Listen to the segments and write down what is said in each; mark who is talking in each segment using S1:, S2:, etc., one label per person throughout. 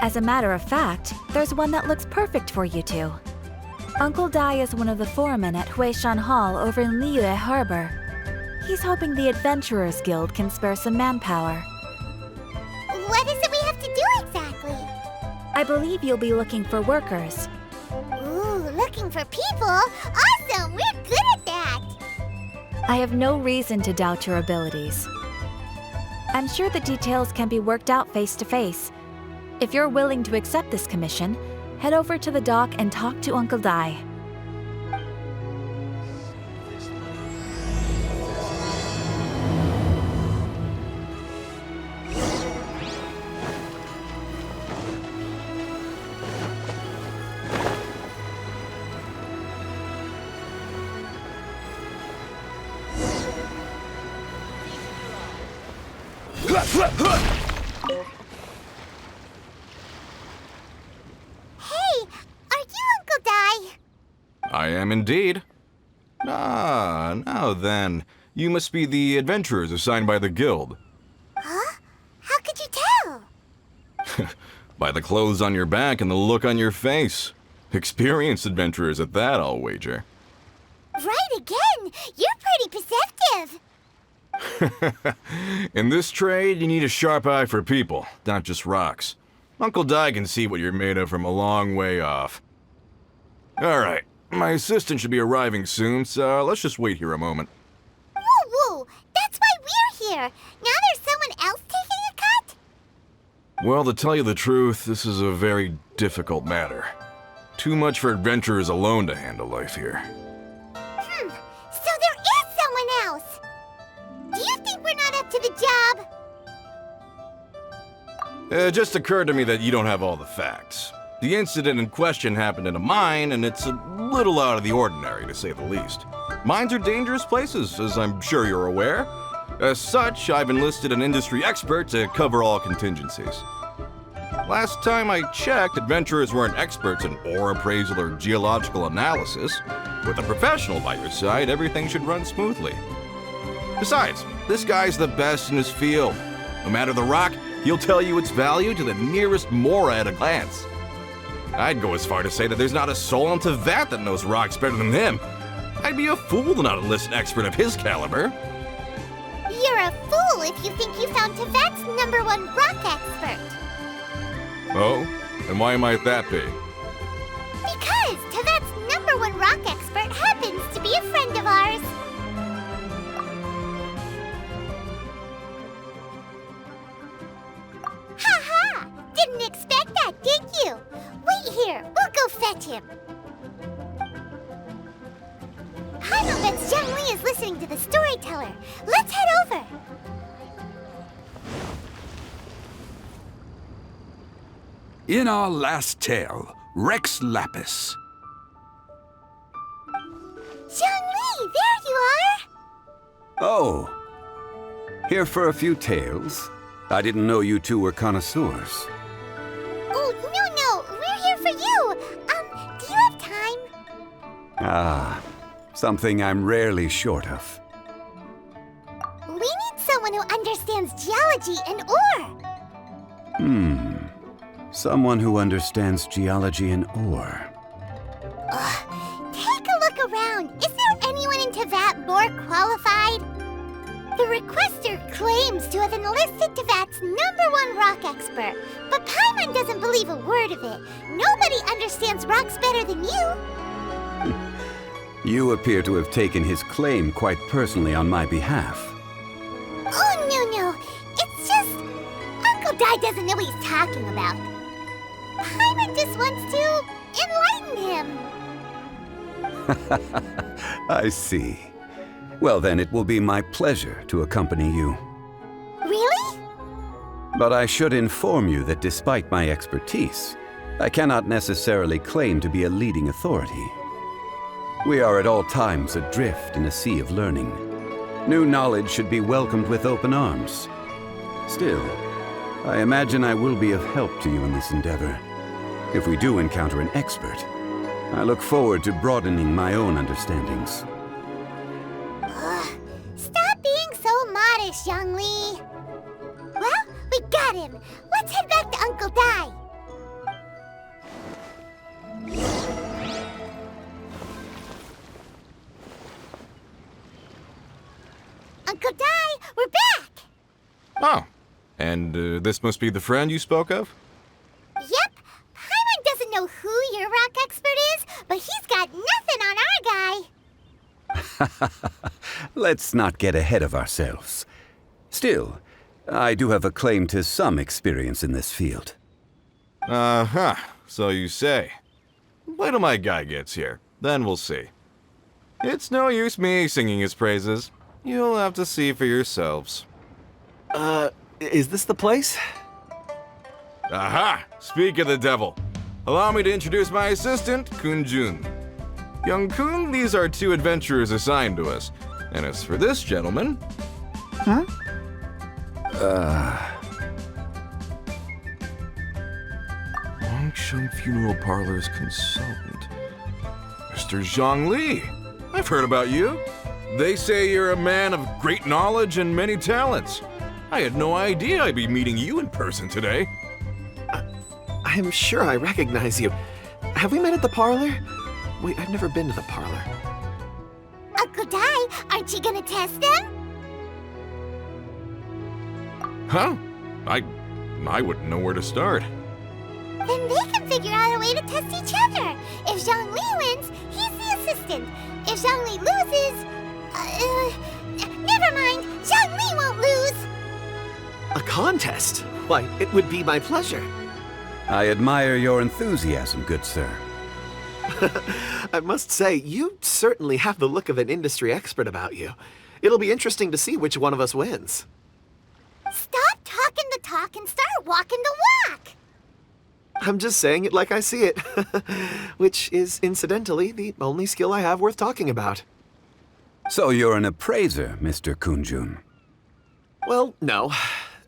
S1: As a matter of fact, there's one that looks perfect for you two. Uncle Dai is one of the foremen at Huishan Hall over in Liyue Harbor. He's hoping the Adventurers Guild can spare some manpower.
S2: What is it we have to do exactly?
S1: I believe you'll be looking for workers.
S2: Ooh, looking for people? Awesome! We're good at that!
S1: I have no reason to doubt your abilities. I'm sure the details can be worked out face to face. If you're willing to accept this commission, head over to the dock and talk to Uncle Dai.
S3: I am indeed. Ah, now then. You must be the adventurers assigned by the guild.
S2: Huh? How could you tell?
S3: By the clothes on your back and the look on your face. Experienced adventurers at that, I'll wager.
S2: Right again! You're pretty perceptive!
S3: In this trade, you need a sharp eye for people, not just rocks. Uncle Dai can see what you're made of from a long way off. Alright, my assistant should be arriving soon, so let's just wait here a moment.
S2: Woo-woo! That's why we're here! Now there's someone else taking a cut?
S3: Well, to tell you the truth, this is a very difficult matter. Too much for adventurers alone to handle life here.
S2: So there is someone else! Do you think we're not up to the job?
S3: It just occurred to me that you don't have all the facts. The incident in question happened in a mine, and it's a little out of the ordinary, to say the least. Mines are dangerous places, as I'm sure you're aware. As such, I've enlisted an industry expert to cover all contingencies. Last time I checked, adventurers weren't experts in ore appraisal or geological analysis. With a professional by your side, everything should run smoothly. Besides, this guy's the best in his field. No matter the rock, he'll tell you its value to the nearest mora at a glance. I'd go as far to say that there's not a soul on Teyvat that knows rocks better than him. I'd be a fool to not enlist an expert of his caliber.
S2: You're a fool if you think you found Teyvat's #1 rock expert.
S3: Oh? And why might that be?
S2: Because Teyvat's #1 rock expert happens to be a friend of ours. Ha-ha! Didn't expect that, did you? Wait here, we'll go fetch him. I'll bet ZHONGLI is listening to the storyteller. Let's head over.
S4: In our last tale, Rex Lapis.
S2: ZHONGLI, there you are!
S4: Oh. Here for a few tales? I didn't know you two were connoisseurs.
S2: Oh, no, we're here for you. Do you have time?
S4: Ah, something I'm rarely short of.
S2: We need someone who understands geology and ore.
S4: Someone who understands geology and ore.
S2: Take a look around. Is there anyone in Teyvat more qualified? The requester claims to have enlisted Teyvat's #1 rock expert, but Paimon doesn't believe a word of it. Nobody understands rocks better than you.
S4: You appear to have taken his claim quite personally on my behalf.
S2: Oh, no. It's just... Uncle Dai doesn't know what he's talking about. Paimon just wants to enlighten him.
S4: I see. Well then, it will be my pleasure to accompany you.
S2: Really?
S4: But I should inform you that despite my expertise, I cannot necessarily claim to be a leading authority. We are at all times adrift in a sea of learning. New knowledge should be welcomed with open arms. Still, I imagine I will be of help to you in this endeavor. If we do encounter an expert, I look forward to broadening my own understandings.
S2: Stop being so modest, ZHONGLI. Well, we got him. Let's head back to Uncle Dai. Godai, we're back!
S3: Oh, and this must be the friend you spoke of?
S2: Yep. Paimon doesn't know who your rock expert is, but he's got nothing on our guy.
S4: Let's not get ahead of ourselves. Still, I do have a claim to some experience in this field.
S3: Uh-huh, so you say. Wait till my guy gets here, then we'll see. It's no use me singing his praises. You'll have to see for yourselves.
S5: Is this the place?
S3: Aha! Speak of the devil. Allow me to introduce my assistant, Kun-jun. Young Kun, these are 2 adventurers assigned to us. And as for this gentleman... Longsheng Funeral Parlor's consultant. Mr. ZHONGLI. I've heard about you. They say you're a man of great knowledge and many talents. I had no idea I'd be meeting you in person today.
S5: I'm sure I recognize you. Have we met at the parlor? Wait, I've never been to the parlor.
S2: Godai, aren't you gonna test them?
S3: Huh? I wouldn't know where to start.
S2: Then they can figure out a way to test each other. If ZHONGLI wins, he's the assistant. If ZHONGLI loses... never mind, ZHONGLI won't lose.
S5: A contest? Why, it would be my pleasure.
S4: I admire your enthusiasm, good sir.
S5: I must say, you certainly have the look of an industry expert about you. It'll be interesting to see which one of us wins.
S2: Stop talking the talk and start walking the walk.
S5: I'm just saying it like I see it, which is, incidentally, the only skill I have worth talking about.
S4: So you're an appraiser, Mr. Kun-jun.
S5: Well, no.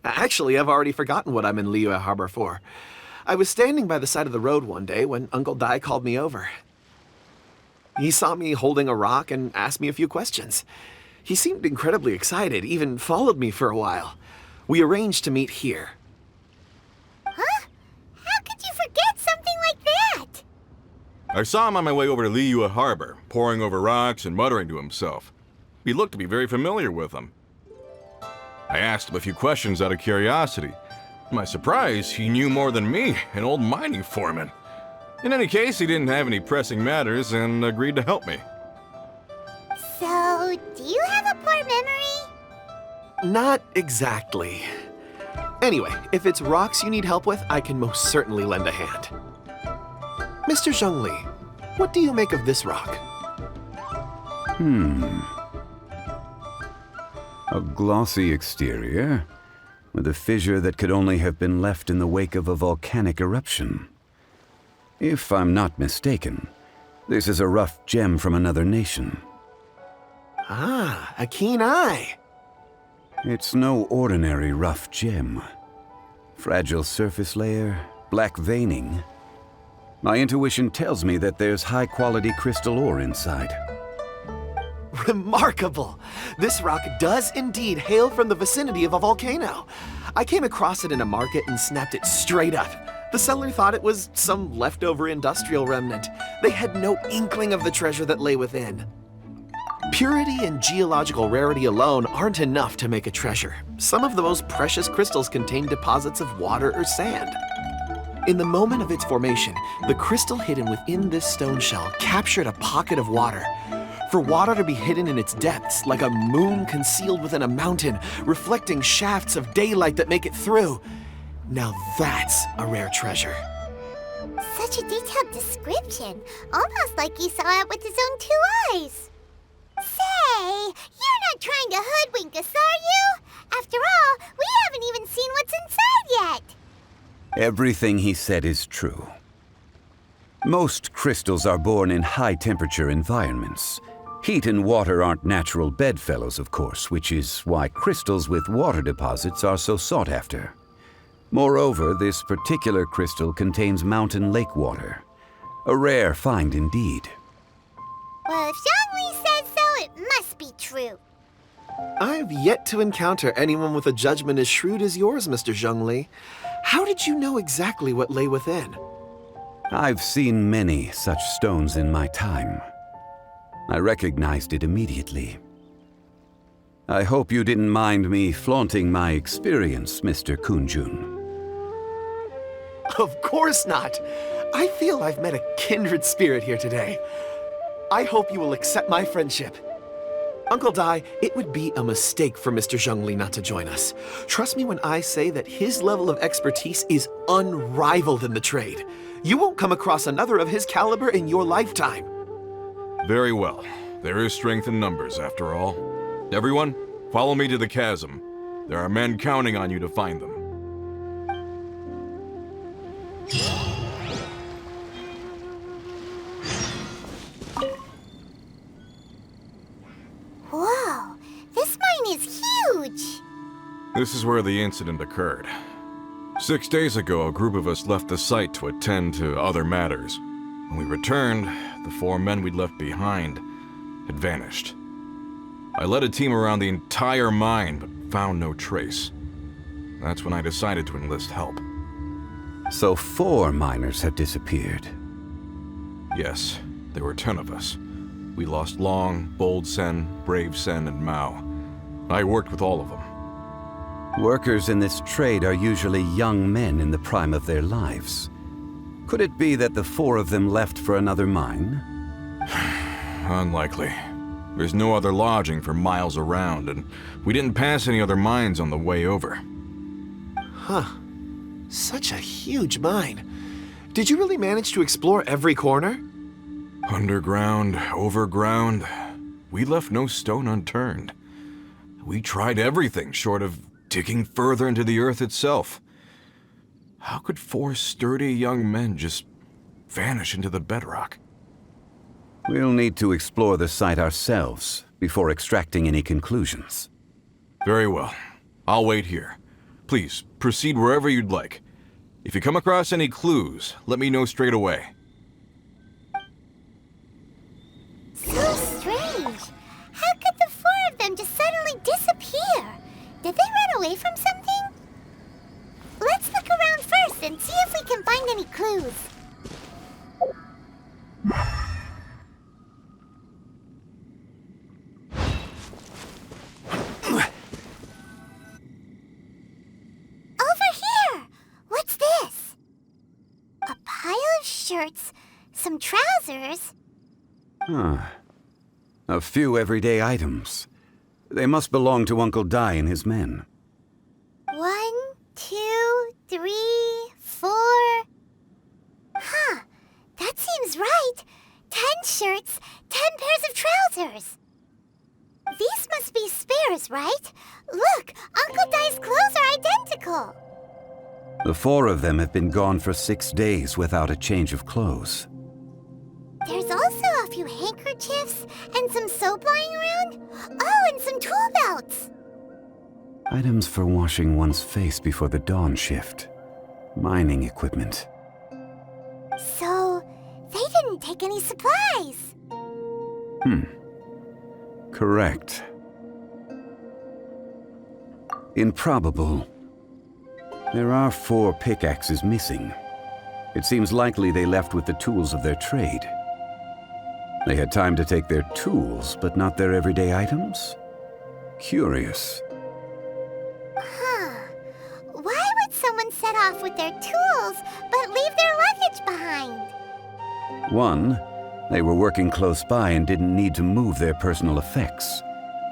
S5: Actually, I've already forgotten what I'm in Liyue Harbor for. I was standing by the side of the road one day when Uncle Dai called me over. He saw me holding a rock and asked me a few questions. He seemed incredibly excited, even followed me for a while. We arranged to meet here.
S2: Huh? How could you forget something like that?
S3: I saw him on my way over to Liyue Harbor, poring over rocks and muttering to himself. He looked to be very familiar with them. I asked him a few questions out of curiosity. To my surprise, he knew more than me, an old mining foreman. In any case, he didn't have any pressing matters and agreed to help me.
S2: So, do you have a poor memory?
S5: Not exactly. Anyway, if it's rocks you need help with, I can most certainly lend a hand. Mr. ZHONGLI, what do you make of this rock?
S4: A glossy exterior, with a fissure that could only have been left in the wake of a volcanic eruption. If I'm not mistaken, this is a rough gem from another nation.
S5: Ah, a keen eye.
S4: It's no ordinary rough gem. Fragile surface layer, black veining. My intuition tells me that there's high-quality crystal ore inside.
S5: Remarkable! This rock does indeed hail from the vicinity of a volcano. I came across it in a market and snapped it straight up. The seller thought it was some leftover industrial remnant. They had no inkling of the treasure that lay within. Purity and geological rarity alone aren't enough to make a treasure. Some of the most precious crystals contain deposits of water or sand. In the moment of its formation, the crystal hidden within this stone shell captured a pocket of water. For water to be hidden in its depths, like a moon concealed within a mountain, reflecting shafts of daylight that make it through. Now that's a rare treasure.
S2: Such a detailed description, almost like he saw it with his own 2 eyes. Say, you're not trying to hoodwink us, are you? After all, we haven't even seen what's inside yet.
S4: Everything he said is true. Most crystals are born in high-temperature environments. Heat and water aren't natural bedfellows, of course, which is why crystals with water deposits are so sought after. Moreover, this particular crystal contains mountain lake water. A rare find indeed.
S2: Well, if ZHONGLI says so, it must be true.
S5: I've yet to encounter anyone with a judgment as shrewd as yours, Mr. ZHONGLI. How did you know exactly what lay within?
S4: I've seen many such stones in my time. I recognized it immediately. I hope you didn't mind me flaunting my experience, Mr. Kunjun.
S5: Of course not. I feel I've met a kindred spirit here today. I hope you will accept my friendship. Uncle Dai, it would be a mistake for Mr. ZHONGLI not to join us. Trust me when I say that his level of expertise is unrivaled in the trade. You won't come across another of his caliber in your lifetime.
S3: Very well. There is strength in numbers, after all. Everyone, follow me to the chasm. There are men counting on you to find them.
S2: Whoa, this mine is huge!
S3: This is where the incident occurred. 6 days ago, a group of us left the site to attend to other matters. When we returned, the 4 men we'd left behind had vanished. I led a team around the entire mine, but found no trace. That's when I decided to enlist help.
S4: So 4 miners have disappeared.
S3: Yes, there were 10 of us. We lost Long, Bold Sen, Brave Sen, and Mao. I worked with all of them.
S4: Workers in this trade are usually young men in the prime of their lives. Could it be that the 4 of them left for another mine?
S3: Unlikely. There's no other lodging for miles around, and we didn't pass any other mines on the way over.
S5: Huh. Such a huge mine. Did you really manage to explore every corner?
S3: Underground, overground, we left no stone unturned. We tried everything short of digging further into the earth itself. How could 4 sturdy young men just vanish into the bedrock?
S4: We'll need to explore the site ourselves before extracting any conclusions.
S3: Very well. I'll wait here. Please, proceed wherever you'd like. If you come across any clues, let me know straight away.
S2: So strange. How could the 4 of them just suddenly disappear? Did they run away from something? Let's look around first and see if we can find any clues. Over here! What's this? A pile of shirts, some trousers.
S4: Huh. A few everyday items. They must belong to Uncle Dai and his men.
S2: 1, 2, 3, 4. Huh, that seems right. 10 shirts, 10 pairs of trousers. These must be spares, right? Look, Uncle Dai's clothes are identical.
S4: The 4 of them have been gone for 6 days without a change of clothes.
S2: There's also a few handkerchiefs and some soap lying around. Oh, and some tool belts.
S4: Items for washing one's face before the dawn shift. Mining equipment.
S2: So, they didn't take any supplies.
S4: Correct. Improbable. There are 4 pickaxes missing. It seems likely they left with the tools of their trade. They had time to take their tools, but not their everyday items? Curious.
S2: Huh. Why would someone set off with their tools, but leave their luggage behind?
S4: 1, they were working close by and didn't need to move their personal effects.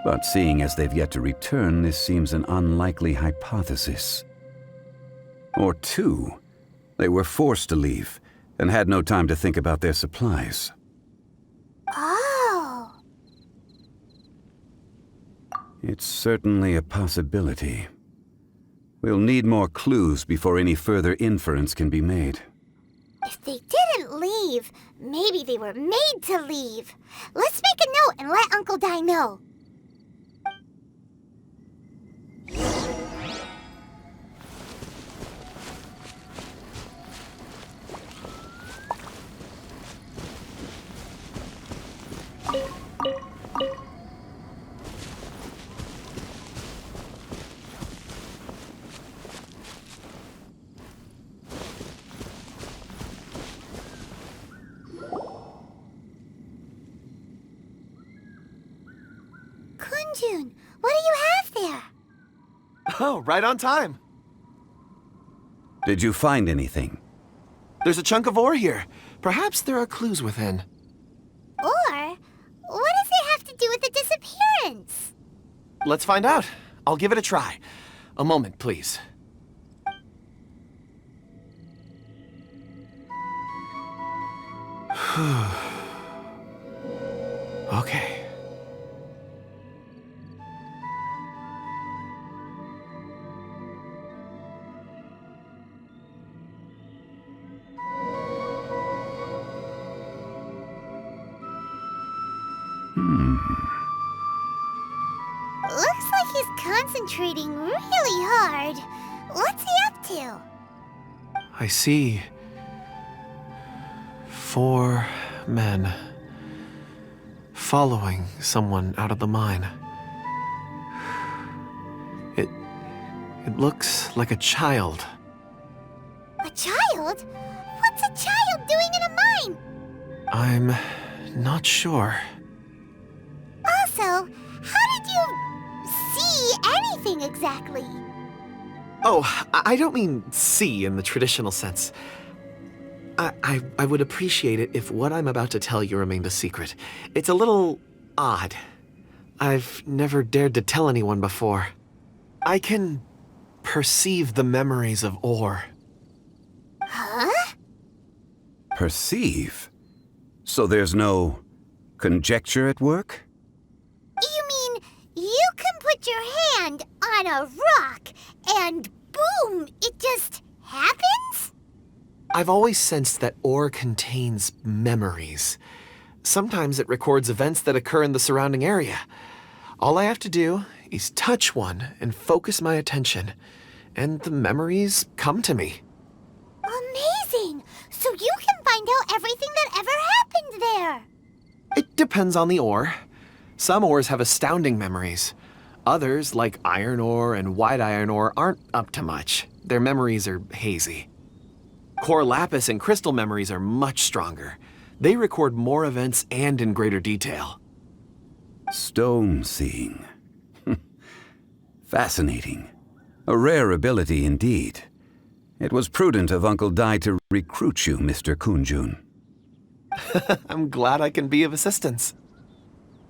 S4: But seeing as they've yet to return, this seems an unlikely hypothesis. Or 2, they were forced to leave and had no time to think about their supplies.
S2: Oh.
S4: It's certainly a possibility. We'll need more clues before any further inference can be made.
S2: If they didn't leave, maybe they were made to leave. Let's make a note and let Uncle Dai know. Kunjun, what do you have there?
S5: Oh, right on time.
S4: Did you find anything?
S5: There's a chunk of ore here. Perhaps there are clues within.
S2: Or, what does it have to do with the disappearance?
S5: Let's find out. I'll give it a try. A moment, please. Okay.
S2: Looks like he's concentrating really hard. What's he up to?
S5: I see 4 men following someone out of the mine. It looks like a child.
S2: A child? What's a child doing in a mine?
S5: I'm not sure.
S2: Also, how did you see anything exactly?
S5: Oh, I don't mean see in the traditional sense. I would appreciate it if what I'm about to tell you remained a secret. It's a little odd. I've never dared to tell anyone before. I can perceive the memories of ore.
S2: Huh?
S4: Perceive? So there's no conjecture at work?
S2: You mean you can put your hand on a rock and boom, it just happens?
S5: I've always sensed that ore contains memories. Sometimes it records events that occur in the surrounding area. All I have to do is touch one and focus my attention, and the memories come to me.
S2: Amazing! So you can find out everything that ever happened there.
S5: It depends on the ore. Some ores have astounding memories. Others, like iron ore and white iron ore, aren't up to much. Their memories are hazy. Core lapis and crystal memories are much stronger. They record more events and in greater detail.
S4: Stone seeing. Fascinating. A rare ability indeed. It was prudent of Uncle Dai to recruit you, Mr. Kunjun.
S5: I'm glad I can be of assistance.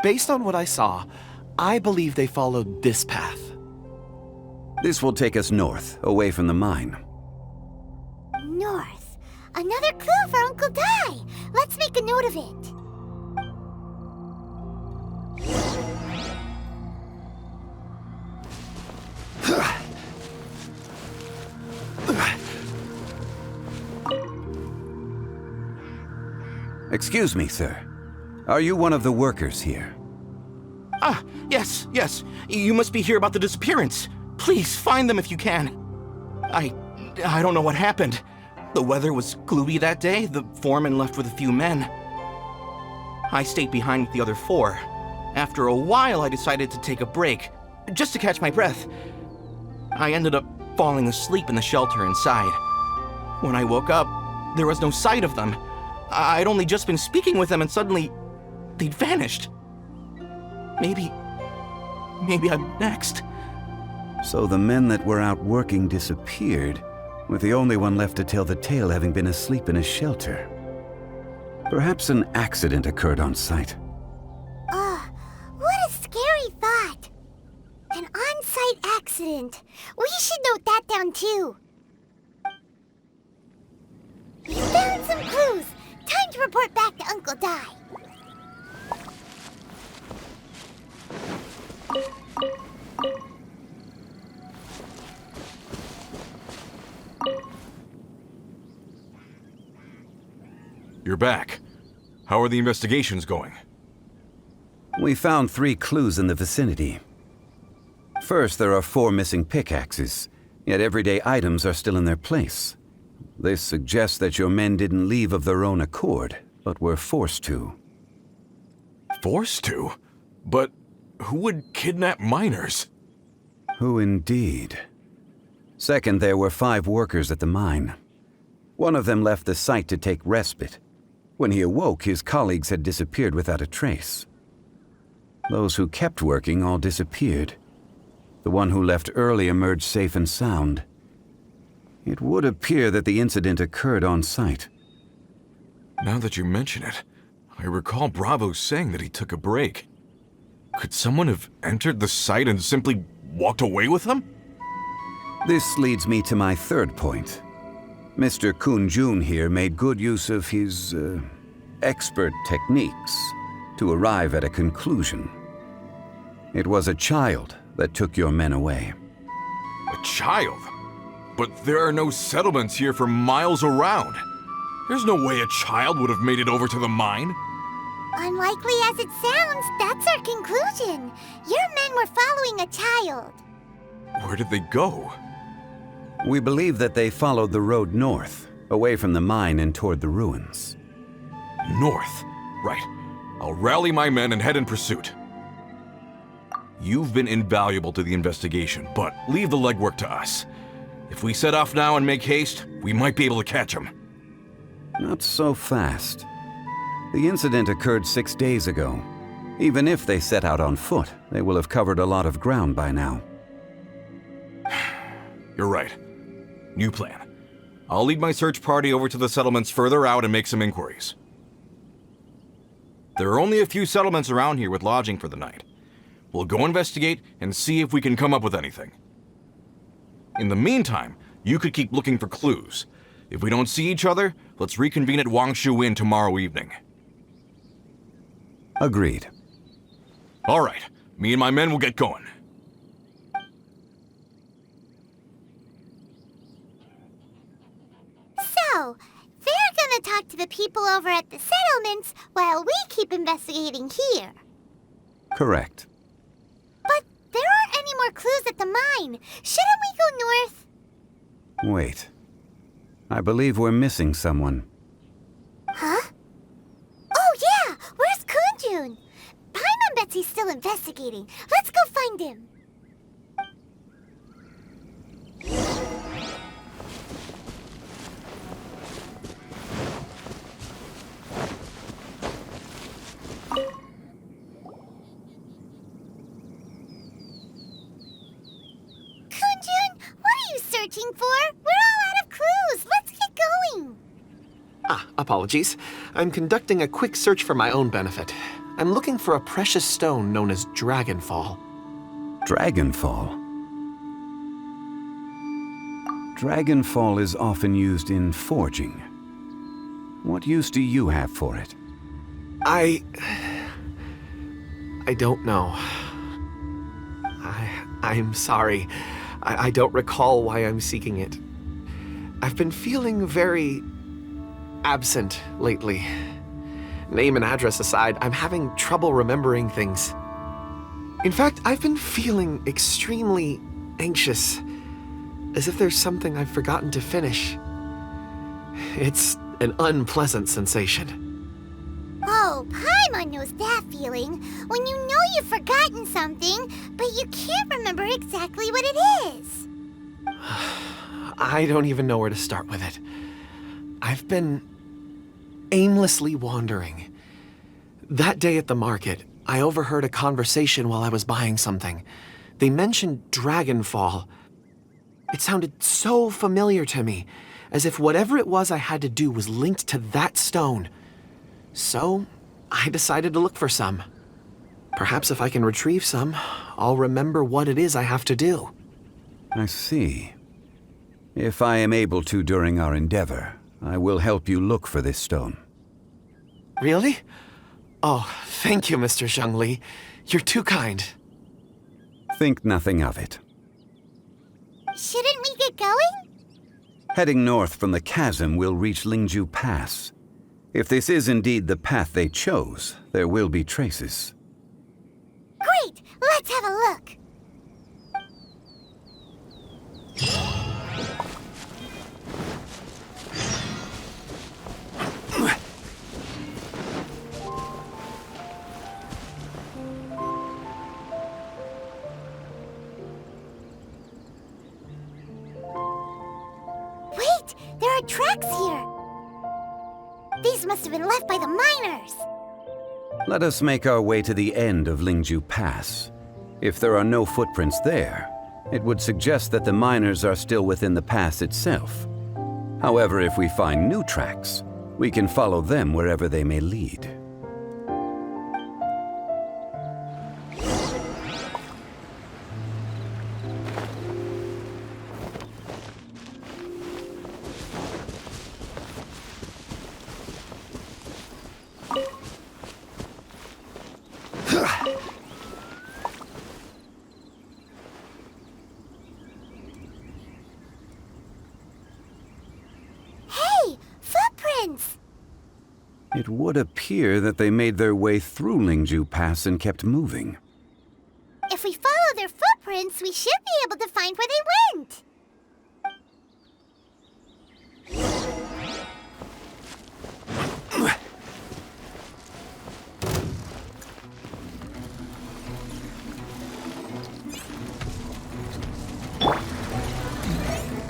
S5: Based on what I saw, I believe they followed this path.
S4: This will take us north, away from the mine.
S2: North. Another clue for Uncle Dai. Let's make a note of it.
S4: Excuse me, sir. Are you one of the workers here?
S6: Ah, yes. You must be here about the disappearance. Please, find them if you can. I don't know what happened. The weather was gloomy that day. The foreman left with a few men. I stayed behind with the other 4. After a while, I decided to take a break, just to catch my breath. I ended up falling asleep in the shelter inside. When I woke up, there was no sight of them. I'd only just been speaking with them and suddenly, they'd vanished. Maybe I'm next.
S4: So the men that were out working disappeared, with the only one left to tell the tale having been asleep in a shelter. Perhaps an accident occurred on site.
S2: What a scary thought. An on-site accident. We should note that down too. We found some clues. Time to report back to Uncle Dai.
S3: You're back. How are the investigations going?
S4: We found 3 clues in the vicinity. First, there are 4 missing pickaxes, yet everyday items are still in their place. This suggests that your men didn't leave of their own accord, but were forced to.
S3: Forced to? But who would kidnap miners?
S4: Who indeed? Second, there were 5 workers at the mine. One of them left the site to take respite. When he awoke, his colleagues had disappeared without a trace. Those who kept working all disappeared. The one who left early emerged safe and sound. It would appear that the incident occurred on site.
S3: Now that you mention it, I recall Bravo saying that he took a break. Could someone have entered the site and simply walked away with him?
S4: This leads me to my third point. Mr. Kun-jun here made good use of his, expert techniques to arrive at a conclusion. It was a child that took your men away.
S3: A child? But there are no settlements here for miles around. There's no way a child would have made it over to the mine.
S2: Unlikely as it sounds, that's our conclusion. Your men were following a child.
S3: Where did they go?
S4: We believe that they followed the road north, away from the mine and toward the ruins.
S3: North? Right. I'll rally my men and head in pursuit. You've been invaluable to the investigation, but leave the legwork to us. If we set off now and make haste, we might be able to catch him.
S4: Not so fast. The incident occurred 6 days ago. Even if they set out on foot, they will have covered a lot of ground by now.
S3: You're right. New plan. I'll lead my search party over to the settlements further out and make some inquiries. There are only a few settlements around here with lodging for the night. We'll go investigate and see if we can come up with anything. In the meantime, you could keep looking for clues. If we don't see each other, let's reconvene at Wangshu Inn tomorrow evening.
S4: Agreed.
S3: All right. Me and my men will get going.
S2: So, they're gonna talk to the people over at the settlements while we keep investigating here.
S4: Correct.
S2: But there aren't any more clues at the mine. Shouldn't we go north?
S4: Wait. I believe we're missing someone.
S2: Huh? Oh yeah! Where's Kun-jun? Paimon bets he's still investigating. Let's go find him. Searching for? We're all out of clues. Let's get going.
S5: Apologies. I'm conducting a quick search for my own benefit. I'm looking for a precious stone known as Dragonfall.
S4: Dragonfall? Dragonfall is often used in forging. What use do you have for it?
S5: I don't know. I'm sorry. I don't recall why I'm seeking it. I've been feeling very absent lately. Name and address aside, I'm having trouble remembering things. In fact, I've been feeling extremely anxious, as if there's something I've forgotten to finish. It's an unpleasant sensation.
S2: Oh, Paimon knows that feeling. When you know you've forgotten something, but you can't remember exactly what it is.
S5: I don't even know where to start with it. I've been aimlessly wandering. That day at the market, I overheard a conversation while I was buying something. They mentioned Dragonfall. It sounded so familiar to me, as if whatever it was I had to do was linked to that stone. So, I decided to look for some. Perhaps if I can retrieve some, I'll remember what it is I have to do.
S4: I see. If I am able to during our endeavor, I will help you look for this stone.
S5: Really? Oh, thank you, Mr. ZHONGLI. You're too kind.
S4: Think nothing of it.
S2: Shouldn't we get going?
S4: Heading north from the chasm, we'll reach Lingju Pass. If this is indeed the path they chose, there will be traces.
S2: Great! Let's have a look. Wait! There are tracks here! These must have been left by the miners!
S4: Let us make our way to the end of Lingju Pass. If there are no footprints there, it would suggest that the miners are still within the pass itself. However, if we find new tracks, we can follow them wherever they may lead. It would appear that they made their way through Lingju Pass and kept moving.
S2: If we follow their footprints, we should be able to find where they went.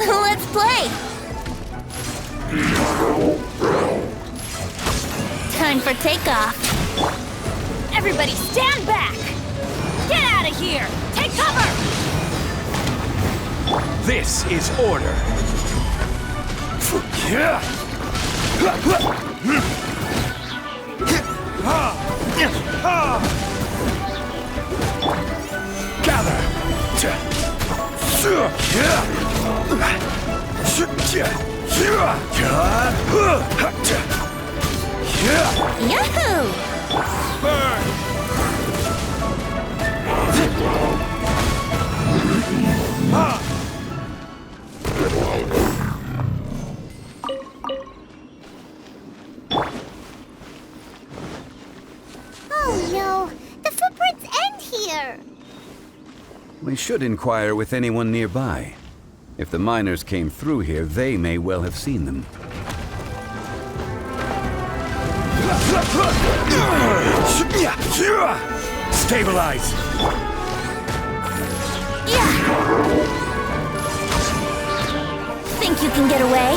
S7: Let's play! Time for takeoff.
S1: Everybody stand back! Get out of here! Take cover!
S8: This is order.
S7: Yahoo!
S2: Oh no, the footprints end here.
S4: We should inquire with anyone nearby. If the miners came through here, they may well have seen them.
S8: Stabilize!
S7: Think you can get away?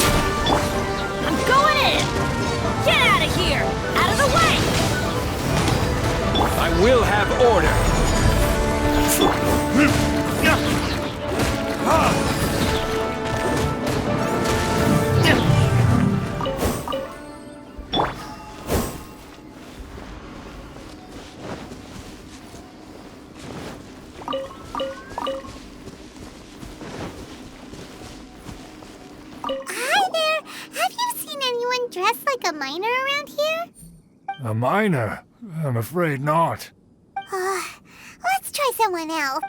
S1: I'm going in! Get out of here! Out of the way!
S8: I will have order!
S2: Hi there! Have you seen anyone dressed like a miner around here?
S9: A miner? I'm afraid not.
S2: Let's try someone else.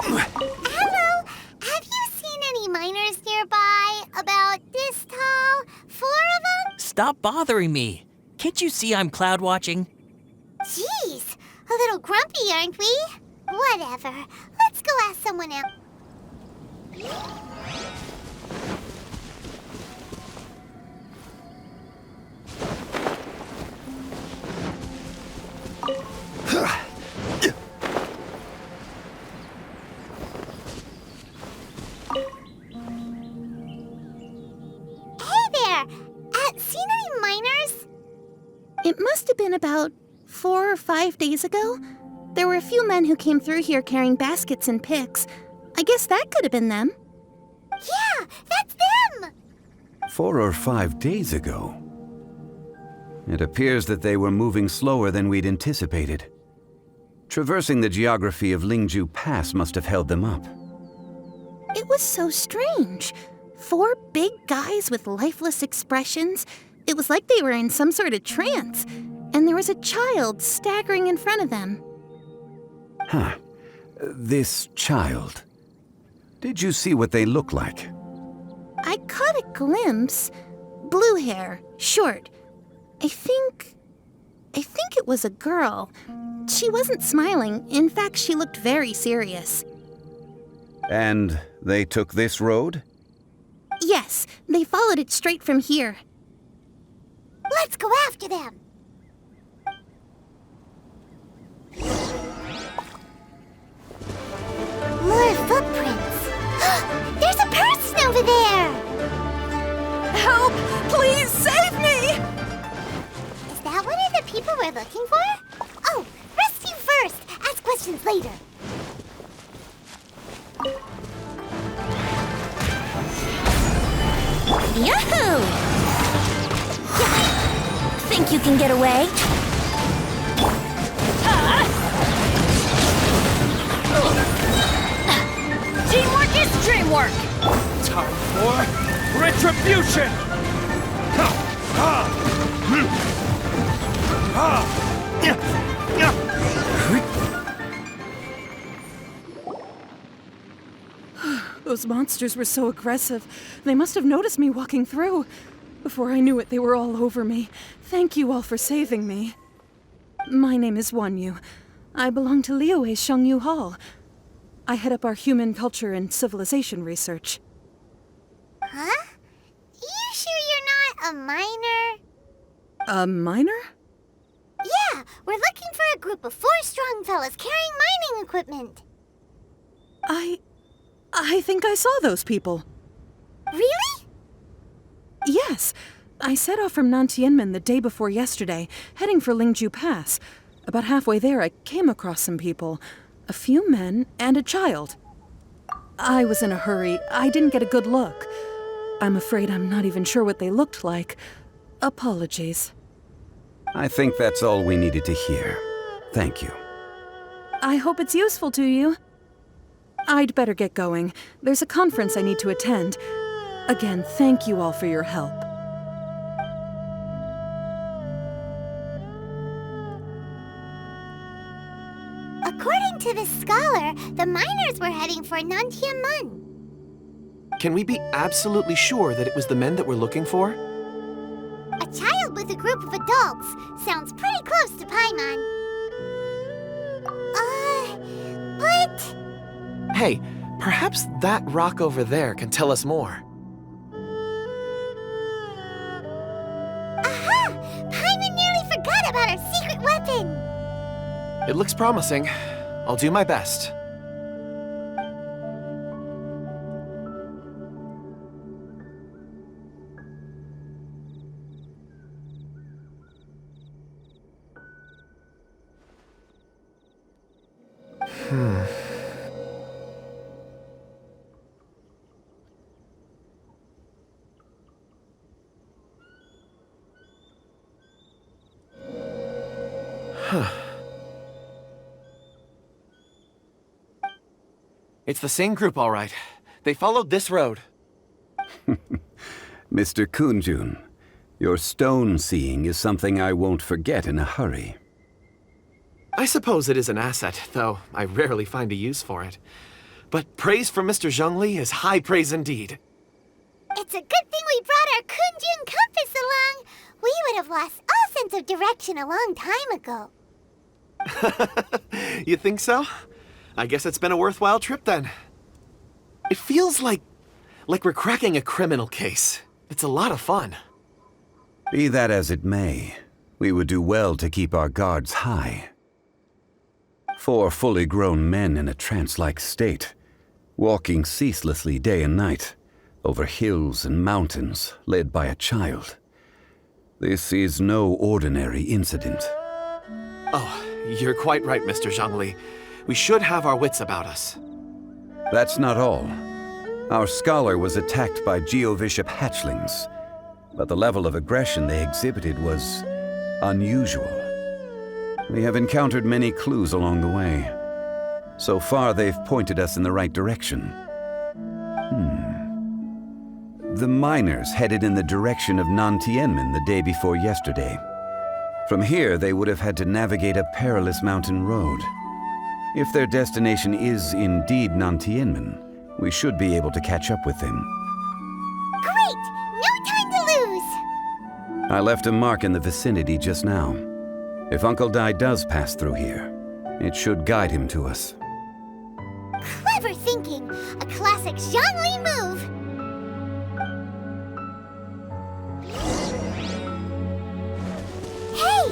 S2: Hello? Have you seen any miners nearby? About this tall? 4 of them?
S10: Stop bothering me. Can't you see I'm cloud watching?
S2: Jeez, a little grumpy, aren't we? Whatever. Let's go ask someone else. Hey there! Seen any miners?
S7: It must have been about 4 or 5 days ago. There were a few men who came through here carrying baskets and picks. I guess that could have been them.
S2: Yeah, that's them!
S4: 4 or 5 days ago. It appears that they were moving slower than we'd anticipated. Traversing the geography of Lingju Pass must have held them up.
S7: It was so strange. 4 big guys with lifeless expressions. It was like they were in some sort of trance. And there was a child staggering in front of them.
S4: Huh. This child. Did you see what they look like?
S7: I caught a glimpse. Blue hair, short. I think it was a girl. She wasn't smiling. In fact, she looked very serious.
S4: And they took this road?
S7: Yes, they followed it straight from here.
S2: Let's go after them! More footprints! There's a person over there!
S1: Help! Please!
S2: later.
S7: Yahoo! Think you can get away?
S1: Teamwork is dreamwork!
S8: Time for retribution!
S11: Those monsters were so aggressive. They must have noticed me walking through. Before I knew it, they were all over me. Thank you all for saving me. My name is Wanyu. I belong to Liyue's Shangyu Hall. I head up our human culture and civilization research.
S2: Huh? You sure you're not a miner?
S11: A miner?
S2: Yeah, we're looking for a group of 4 strong fellas carrying mining equipment.
S11: I think I saw those people.
S2: Really?
S11: Yes. I set off from Nantianmen the day before yesterday, heading for Lingju Pass. About halfway there, I came across some people. A few men and a child. I was in a hurry. I didn't get a good look. I'm afraid I'm not even sure what they looked like. Apologies.
S4: I think that's all we needed to hear. Thank you.
S11: I hope it's useful to you. I'd better get going. There's a conference I need to attend. Again, thank you all for your help.
S2: According to this scholar, the miners were heading for Nantianmen.
S5: Can we be absolutely sure that it was the men that we're looking for?
S2: A child with a group of adults sounds pretty close to Paimon. But...
S5: Hey, perhaps that rock over there can tell us more.
S2: Aha! Paimon nearly forgot about our secret weapon!
S5: It looks promising. I'll do my best. It's the same group, all right. They followed this road.
S4: Mr. Kunjun, your stone seeing is something I won't forget in a hurry.
S5: I suppose it is an asset, though I rarely find a use for it. But praise from Mr. Zhongli is high praise indeed.
S2: It's a good thing we brought our Kunjun compass along. We would have lost all sense of direction a long time ago.
S5: You think so? I guess it's been a worthwhile trip then. It feels like we're cracking a criminal case. It's a lot of fun.
S4: Be that as it may, we would do well to keep our guards high. 4 fully grown men in a trance-like state, walking ceaselessly day and night, over hills and mountains, led by a child. This is no ordinary incident.
S5: Oh, you're quite right, Mr. Zhongli. We should have our wits about us.
S4: That's not all. Our scholar was attacked by Geovishap hatchlings, but the level of aggression they exhibited was unusual. We have encountered many clues along the way. So far, they've pointed us in the right direction. The miners headed in the direction of Nantianmen the day before yesterday. From here, they would have had to navigate a perilous mountain road. If their destination is indeed Nantianmen, we should be able to catch up with them.
S2: Great! No time to lose!
S4: I left a mark in the vicinity just now. If Uncle Dai does pass through here, it should guide him to us.
S2: Clever thinking! A classic Zhongli move! Hey!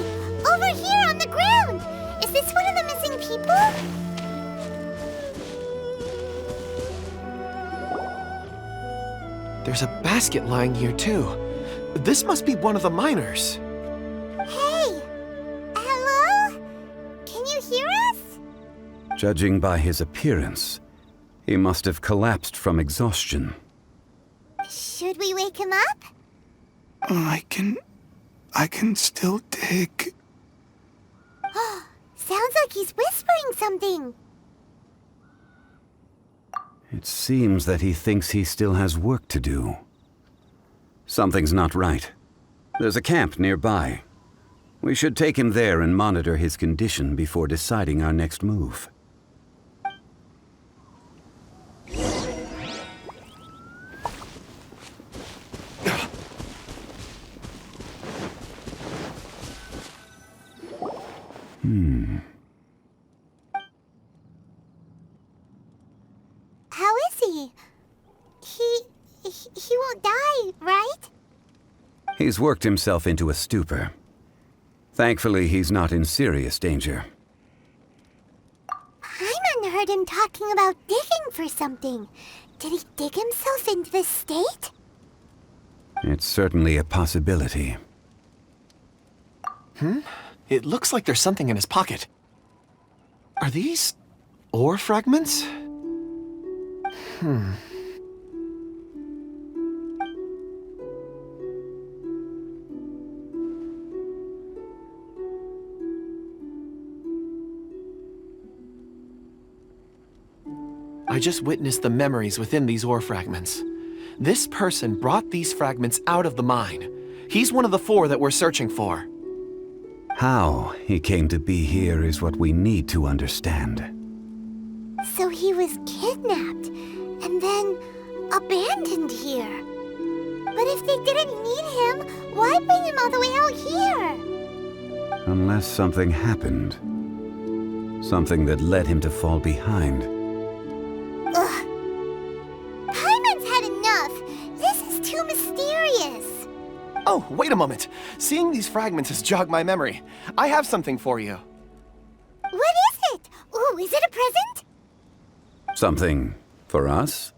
S2: Over here on the ground! Is this one of the missing people?
S5: There's a basket lying here, too. This must be one of the miners.
S2: Hey! Hello? Can you hear us?
S4: Judging by his appearance, he must have collapsed from exhaustion.
S2: Should we wake him up?
S9: I can still dig.
S2: Sounds like he's whispering something.
S4: It seems that he thinks he still has work to do. Something's not right. There's a camp nearby. We should take him there and monitor his condition before deciding our next move.
S2: How is he? He won't die, right?
S4: He's worked himself into a stupor. Thankfully, he's not in serious danger.
S2: Paimon heard him talking about digging for something. Did he dig himself into this state?
S4: It's certainly a possibility.
S5: It looks like there's something in his pocket. Are these ore fragments? I just witnessed the memories within these ore fragments. This person brought these fragments out of the mine. He's one of the 4 that we're searching for.
S4: How he came to be here is what we need to understand.
S2: So he was kidnapped and then abandoned here. But if they didn't need him, why bring him all the way out here?
S4: Unless something happened. Something that led him to fall behind.
S2: Ugh. Paimon's had enough. This is too mysterious.
S5: Oh, wait a moment. Seeing these fragments has jogged my memory. I have something for you.
S2: What is it? Ooh, is it a present?
S4: Something for us?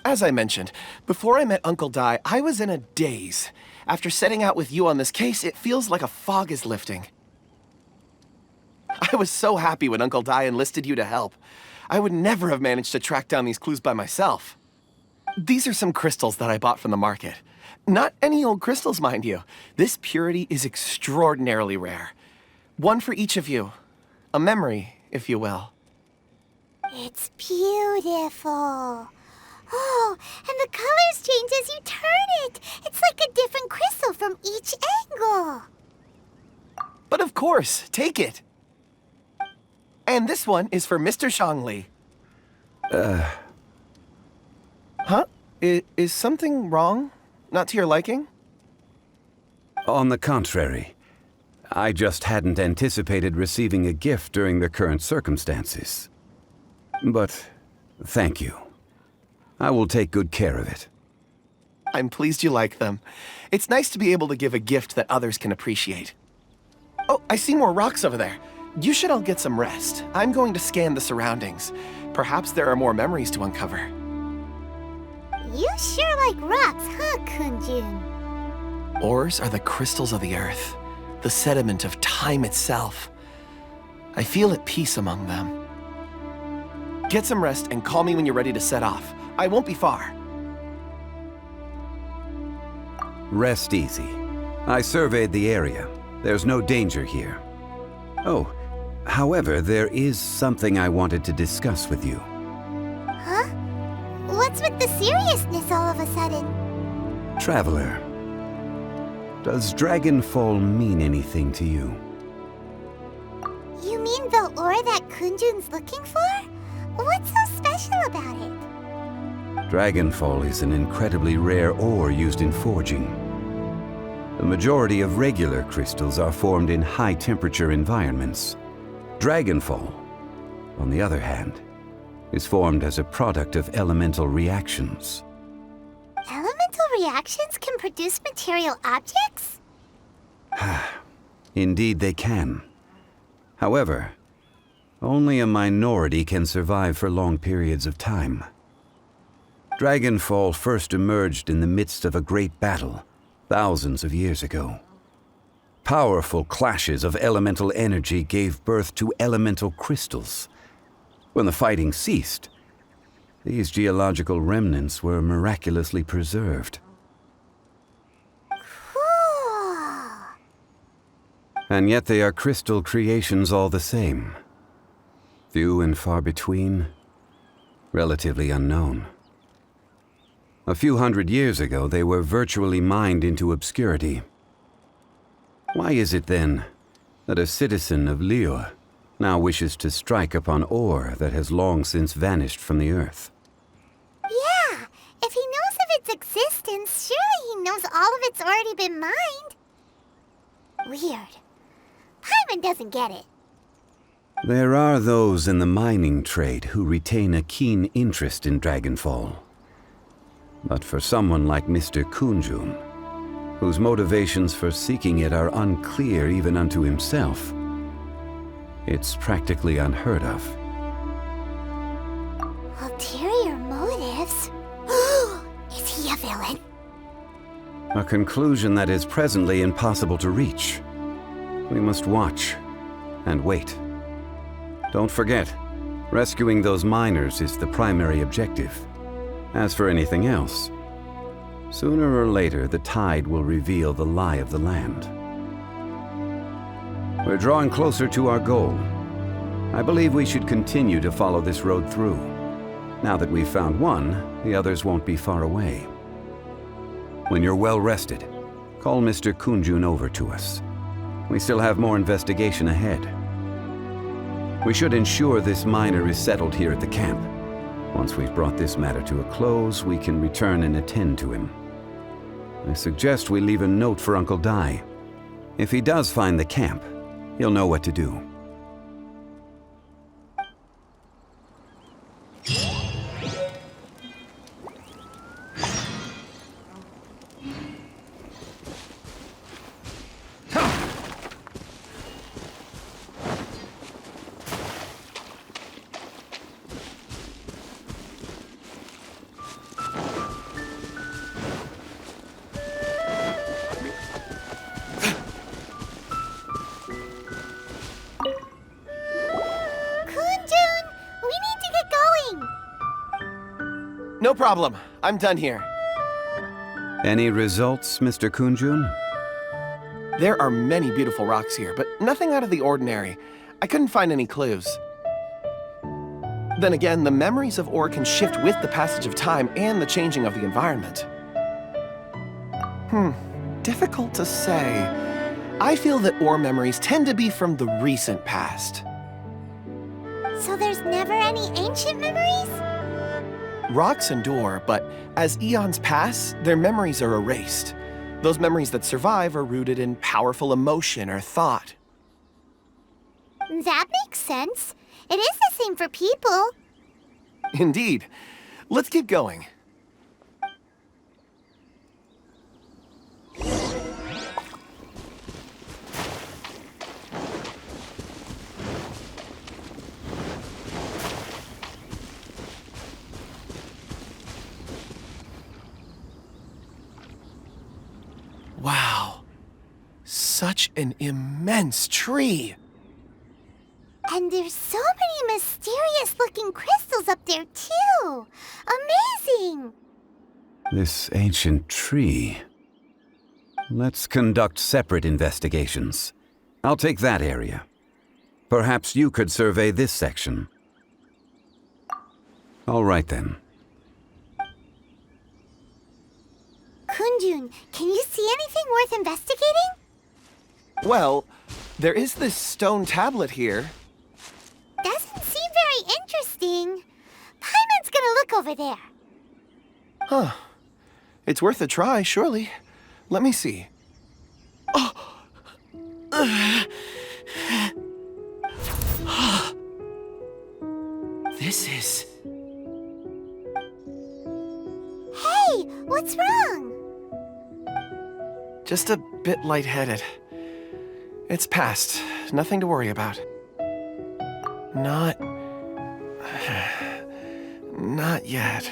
S5: As I mentioned, before I met Uncle Dai, I was in a daze. After setting out with you on this case, it feels like a fog is lifting. I was so happy when Uncle Dai enlisted you to help. I would never have managed to track down these clues by myself. These are some crystals that I bought from the market. Not any old crystals, mind you. This purity is extraordinarily rare. One for each of you. A memory, if you will.
S2: It's beautiful. Oh, and the colors change as you turn it. It's like a different crystal from each angle.
S5: But of course, take it. And this one is for Mr. Zhongli. Huh? Is something wrong? Not to your liking?
S4: On the contrary, I just hadn't anticipated receiving a gift during the current circumstances. But thank you. I will take good care of it.
S5: I'm pleased you like them. It's nice to be able to give a gift that others can appreciate. Oh, I see more rocks over there. You should all get some rest. I'm going to scan the surroundings. Perhaps there are more memories to uncover.
S2: You sure like rocks, huh, Kunjun?
S5: Ores are the crystals of the earth, the sediment of time itself. I feel at peace among them. Get some rest and call me when you're ready to set off. I won't be far.
S4: Rest easy. I surveyed the area. There's no danger here. Oh, however, there is something I wanted to discuss with you.
S2: Huh? What's with the seriousness all of a sudden?
S4: Traveler, does Dragonfall mean anything to you?
S2: You mean the ore that Kunjun's looking for? What's so special about it?
S4: Dragonfall is an incredibly rare ore used in forging. The majority of regular crystals are formed in high-temperature environments. Dragonfall, on the other hand, is formed as a product of elemental reactions.
S2: Elemental reactions can produce material objects?
S4: Indeed they can. However, only a minority can survive for long periods of time. Dragonfall first emerged in the midst of a great battle, thousands of years ago. Powerful clashes of elemental energy gave birth to elemental crystals, When the fighting ceased, these geological remnants were miraculously preserved.
S2: Cool.
S4: And yet they are crystal creations all the same. Few and far between, relatively unknown. A few hundred years ago, they were virtually mined into obscurity. Why is it, then, that a citizen of Liyue now wishes to strike upon ore that has long since vanished from the earth?
S2: Yeah, if he knows of its existence, surely he knows all of it's already been mined. Weird. Paimon doesn't get it.
S4: There are those in the mining trade who retain a keen interest in Dragonfall. But for someone like Mr. Kunjun, whose motivations for seeking it are unclear even unto himself, it's practically unheard of.
S2: Ulterior motives? Is he a villain?
S4: A conclusion that is presently impossible to reach. We must watch and wait. Don't forget, rescuing those miners is the primary objective. As for anything else, sooner or later the tide will reveal the lie of the land. We're drawing closer to our goal. I believe we should continue to follow this road through. Now that we've found one, the others won't be far away. When you're well rested, call Mr. Kunjun over to us. We still have more investigation ahead. We should ensure this miner is settled here at the camp. Once we've brought this matter to a close, we can return and attend to him. I suggest we leave a note for Uncle Dai. If he does find the camp, he'll know what to do.
S5: No problem. I'm done here.
S4: Any results, Mr. Kunjun?
S5: There are many beautiful rocks here, but nothing out of the ordinary. I couldn't find any clues. Then again, the memories of ore can shift with the passage of time and the changing of the environment. Difficult to say. I feel that ore memories tend to be from the recent past.
S2: So there's never any ancient memories?
S5: Rocks endure, but as eons pass, their memories are erased. Those memories that survive are rooted in powerful emotion or thought.
S2: That makes sense. It is the same for people.
S5: Indeed. Let's keep going. Wow. Such an immense tree.
S2: And there's so many mysterious-looking crystals up there, too. Amazing!
S4: This ancient tree. Let's conduct separate investigations. I'll take that area. Perhaps you could survey this section. All right, then.
S2: Kunjun, can you see anything worth investigating?
S5: Well, there is this stone tablet here.
S2: Doesn't seem very interesting. Paimon's gonna look over there.
S5: Huh. It's worth a try, surely. Let me see. This is...
S2: Hey, what's wrong?
S5: just a bit lightheaded. It's past. Nothing to worry about. Not yet.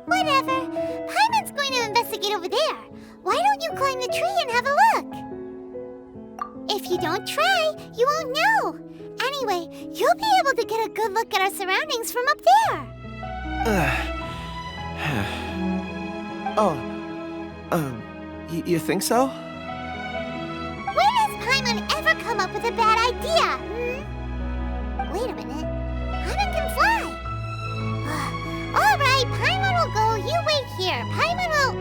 S2: Whatever. Paimon's going to investigate over there. Why don't you climb the tree and have a look? If you don't try, you won't know. Anyway, you'll be able to get a good look at our surroundings from up there.
S5: You think so?
S2: When has Paimon ever come up with a bad idea? Wait a minute. Paimon can fly. All right, Paimon will go. You wait here. Paimon will...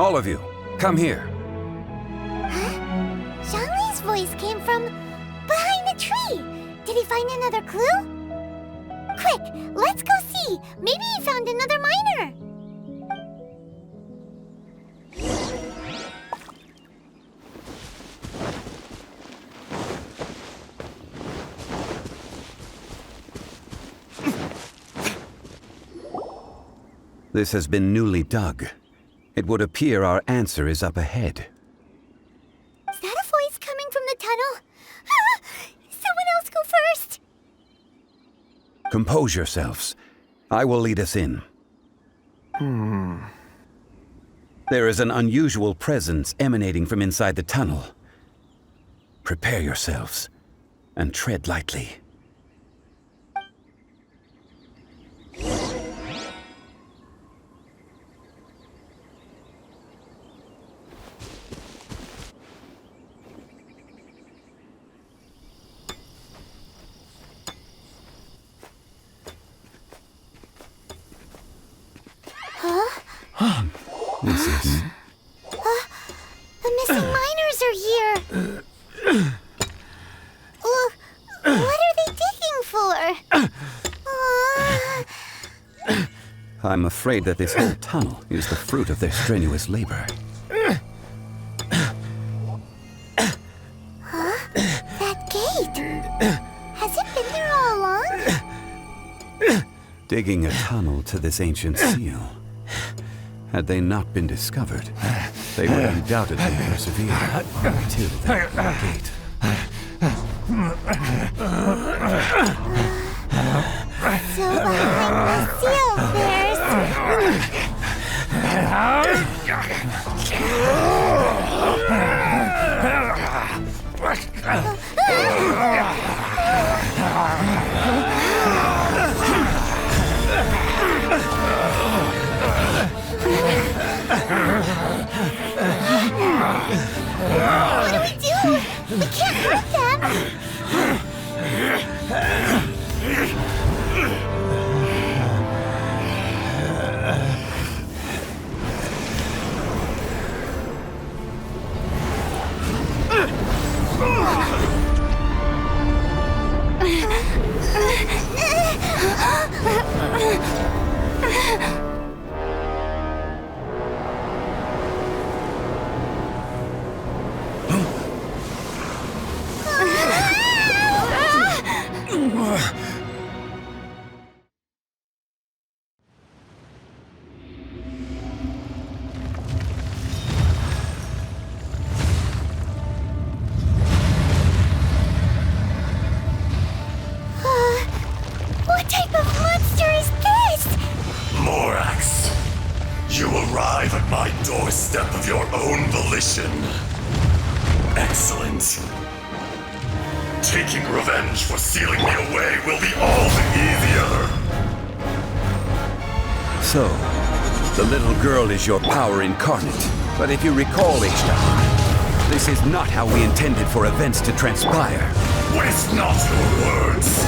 S4: All of you, come here.
S2: Huh? Zhongli's voice came from behind the tree. Did he find another clue? Quick, let's go see. Maybe he found another miner.
S4: This has been newly dug. It would appear our answer is up ahead.
S2: Is that a voice coming from the tunnel? Someone else go first!
S4: Compose yourselves. I will lead us in. There is an unusual presence emanating from inside the tunnel. Prepare yourselves and tread lightly. This is...
S2: The missing miners are here. What are they digging for?
S4: I'm afraid that this whole tunnel is the fruit of their strenuous labor.
S2: That gate. Has it been there all along?
S4: Digging a tunnel to this ancient seal. Had they not been discovered, they would undoubtedly persevere until they opened the gate.
S2: So behind the seal, there's... What do we do? We can't hurt them! What type of monster is this?
S12: Morax, you arrive at my doorstep of your own volition. Excellent. Taking revenge for sealing me away will be all the easier.
S4: So, the little girl is your power incarnate. But if you recall, H-Star, this is not how we intended for events to transpire.
S12: Waste not your words.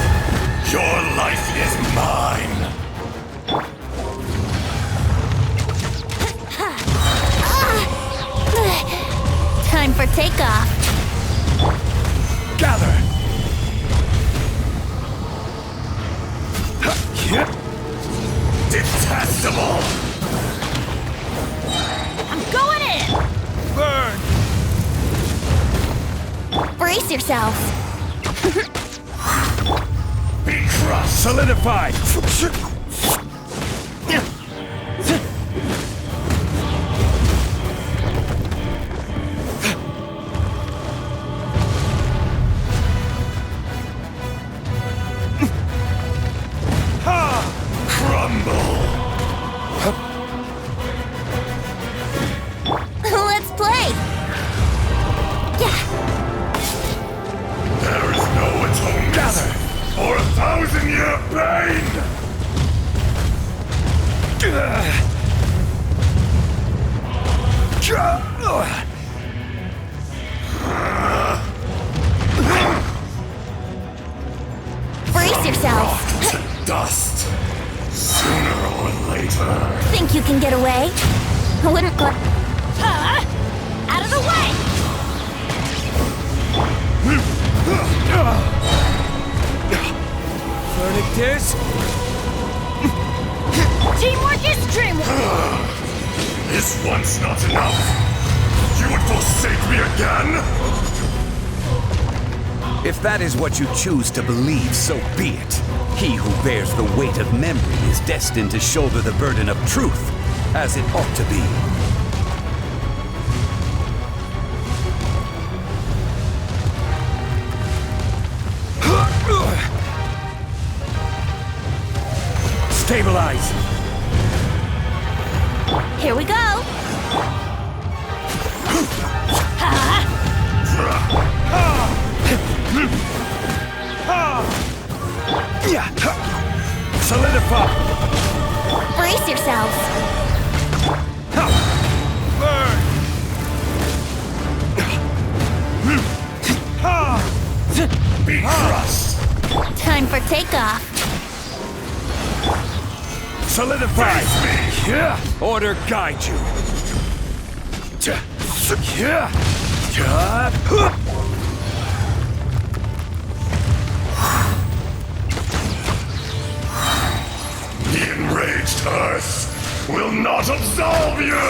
S12: Your life is mine.
S2: Time for takeoff.
S12: Gather. Detestable.
S2: I'm going in!
S8: Burn!
S2: Brace yourself.
S12: Be crushed.
S8: Solidify!
S2: Let's play! Yeah!
S12: There is no later.
S2: Think you can get away? I wouldn't go... Out of the way!
S8: Verdict is...
S2: Teamwork is dreamwork!
S12: This one's not enough. You would forsake me again?
S4: If that is what you choose to believe, so be it. He who bears the weight of memory is destined to shoulder the burden of truth, as it ought to be.
S8: Stabilize!
S2: Here we go!
S8: Solidify!
S2: Brace yourselves!
S8: Burn!
S12: Be crushed!
S2: Time for takeoff!
S8: Solidify! Order guide you!
S12: The enraged Earth will not absolve you!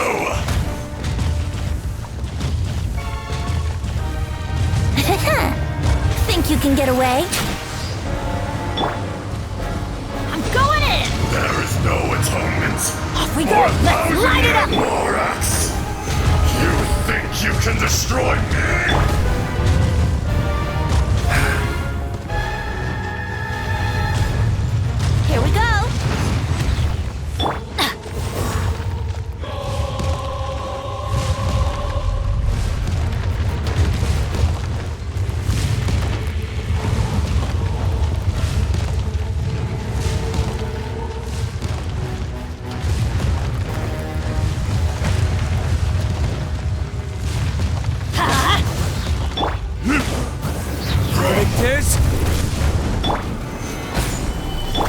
S2: Think you can get away? I'm going in!
S12: There is no atonement.
S2: Off we go! Let's light it up!
S12: Morax! You think you can destroy me?
S2: Here we go!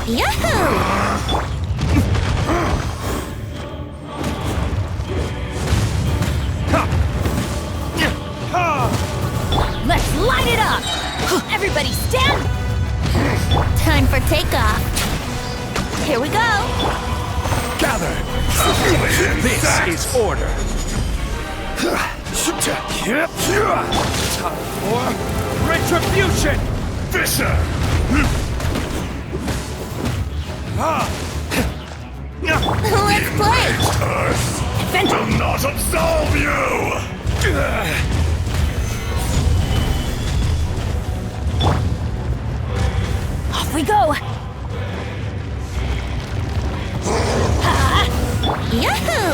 S2: Yahoo! Let's light it up! Everybody stand! Time for takeoff. Here we go!
S8: Gather! This is order! Time for retribution!
S12: Fisher!
S2: Let's play!
S12: Earth will not absolve you!
S2: Off we go! Yahoo!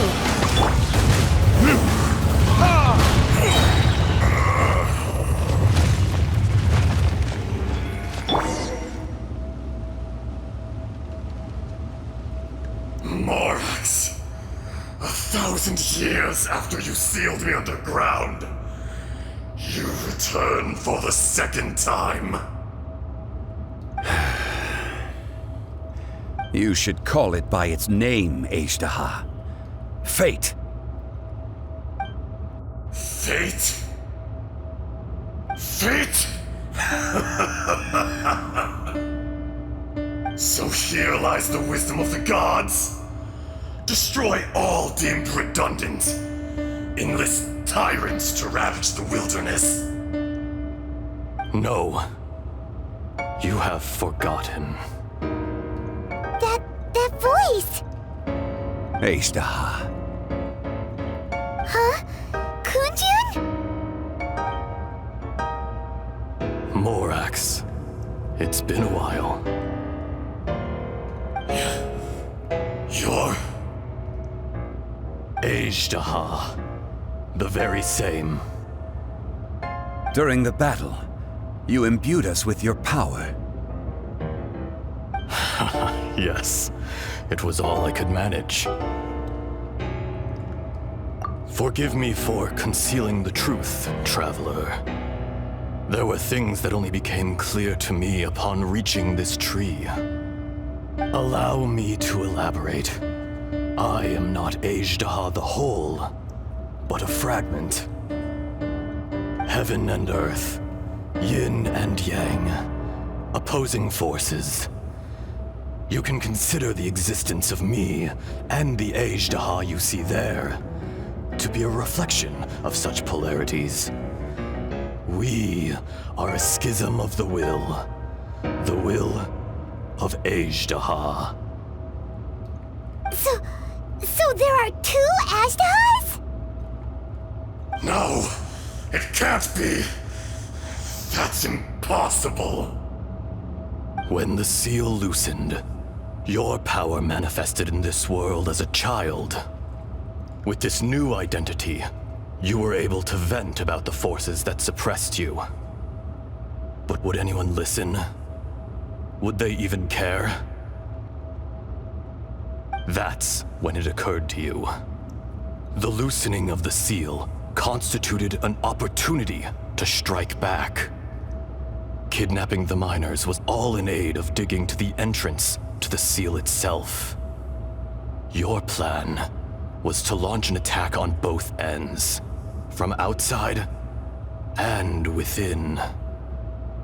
S12: Morax, 1,000 years after you sealed me underground, you return for the second time.
S4: You should call it by its name, Azhdaha. Fate.
S12: Fate? Fate? So here lies the wisdom of the gods. Destroy all deemed redundant. Enlist tyrants to ravage the wilderness.
S13: No. You have forgotten.
S2: That voice!
S4: Azhdaha.
S2: Huh? Kunjun?
S13: Morax. It's been a while.
S12: You're...
S13: Azhdaha. The very same.
S4: During the battle, you imbued us with your power.
S13: Yes. It was all I could manage. Forgive me for concealing the truth, Traveler. There were things that only became clear to me upon reaching this tree. Allow me to elaborate. I am not ZHONGLI the whole, but a fragment. Heaven and earth, yin and yang, opposing forces. You can consider the existence of me and the ZHONGLI you see there to be a reflection of such polarities. We are a schism of the will of ZHONGLI.
S2: So there are two Azhtahas?
S12: No, it can't be. That's impossible.
S13: When the seal loosened, your power manifested in this world as a child. With this new identity, you were able to vent about the forces that suppressed you. But would anyone listen? Would they even care? That's when it occurred to you. The loosening of the seal constituted an opportunity to strike back. Kidnapping the miners was all in aid of digging to the entrance to the seal itself. Your plan was to launch an attack on both ends, from outside and within,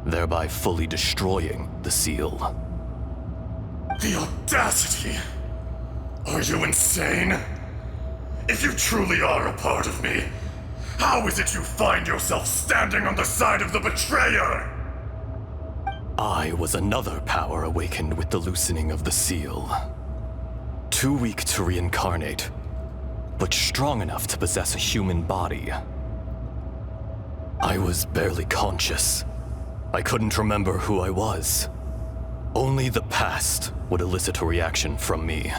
S13: thereby fully destroying the seal.
S12: The audacity! Are you insane? If you truly are a part of me, how is it you find yourself standing on the side of the betrayer?
S13: I was another power awakened with the loosening of the seal. Too weak to reincarnate, but strong enough to possess a human body. I was barely conscious. I couldn't remember who I was. Only the past would elicit a reaction from me.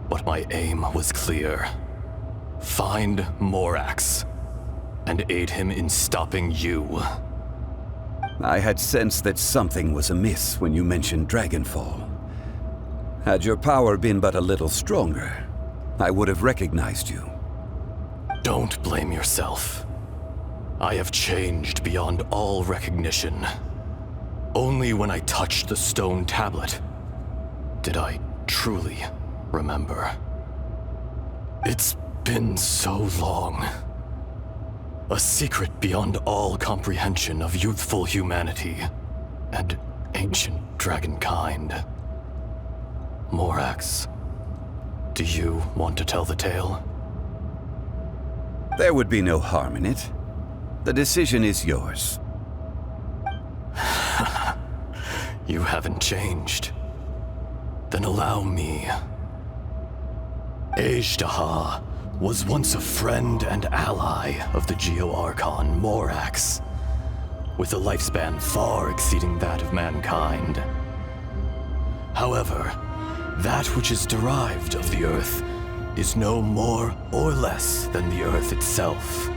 S13: But my aim was clear. Find Morax and aid him in stopping you.
S4: I had sensed that something was amiss when you mentioned Dragonfall. Had your power been but a little stronger, I would have recognized you.
S13: Don't blame yourself. I have changed beyond all recognition. Only when I touched the stone tablet did I truly remember. It's been so long. A secret beyond all comprehension of youthful humanity and ancient dragonkind. Morax, do you want to tell the tale?
S4: There would be no harm in it. The decision is yours.
S13: You haven't changed. Then allow me. ZHONGLI was once a friend and ally of the Geo-Archon Morax, with a lifespan far exceeding that of mankind. However, that which is derived of the Earth is no more or less than the Earth itself.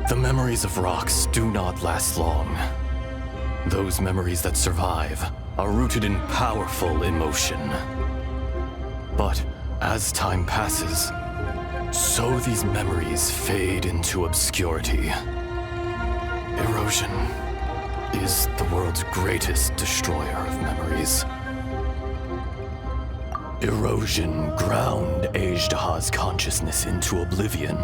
S13: The memories of rocks do not last long. Those memories that survive are rooted in powerful emotion. But as time passes, so these memories fade into obscurity. Erosion is the world's greatest destroyer of memories. Erosion ground ZHONGLI's consciousness into oblivion.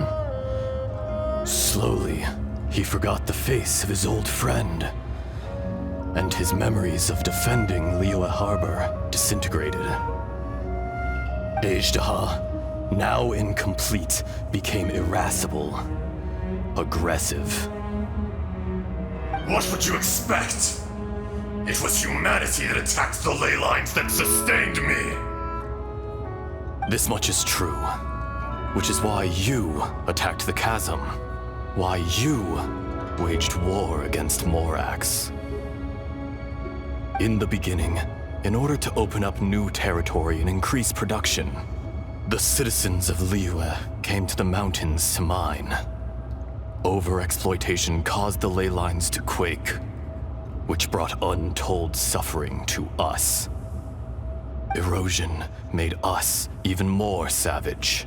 S13: Slowly, he forgot the face of his old friend, and his memories of defending Liyue Harbor disintegrated. ZHONGLI, now incomplete, became irascible, aggressive.
S12: What would you expect? It was humanity that attacked the ley lines that sustained me.
S13: This much is true, which is why you attacked the chasm, why you waged war against Morax. In the beginning, in order to open up new territory and increase production, the citizens of Liyue came to the mountains to mine. Overexploitation caused the ley lines to quake, which brought untold suffering to us. Erosion made us even more savage.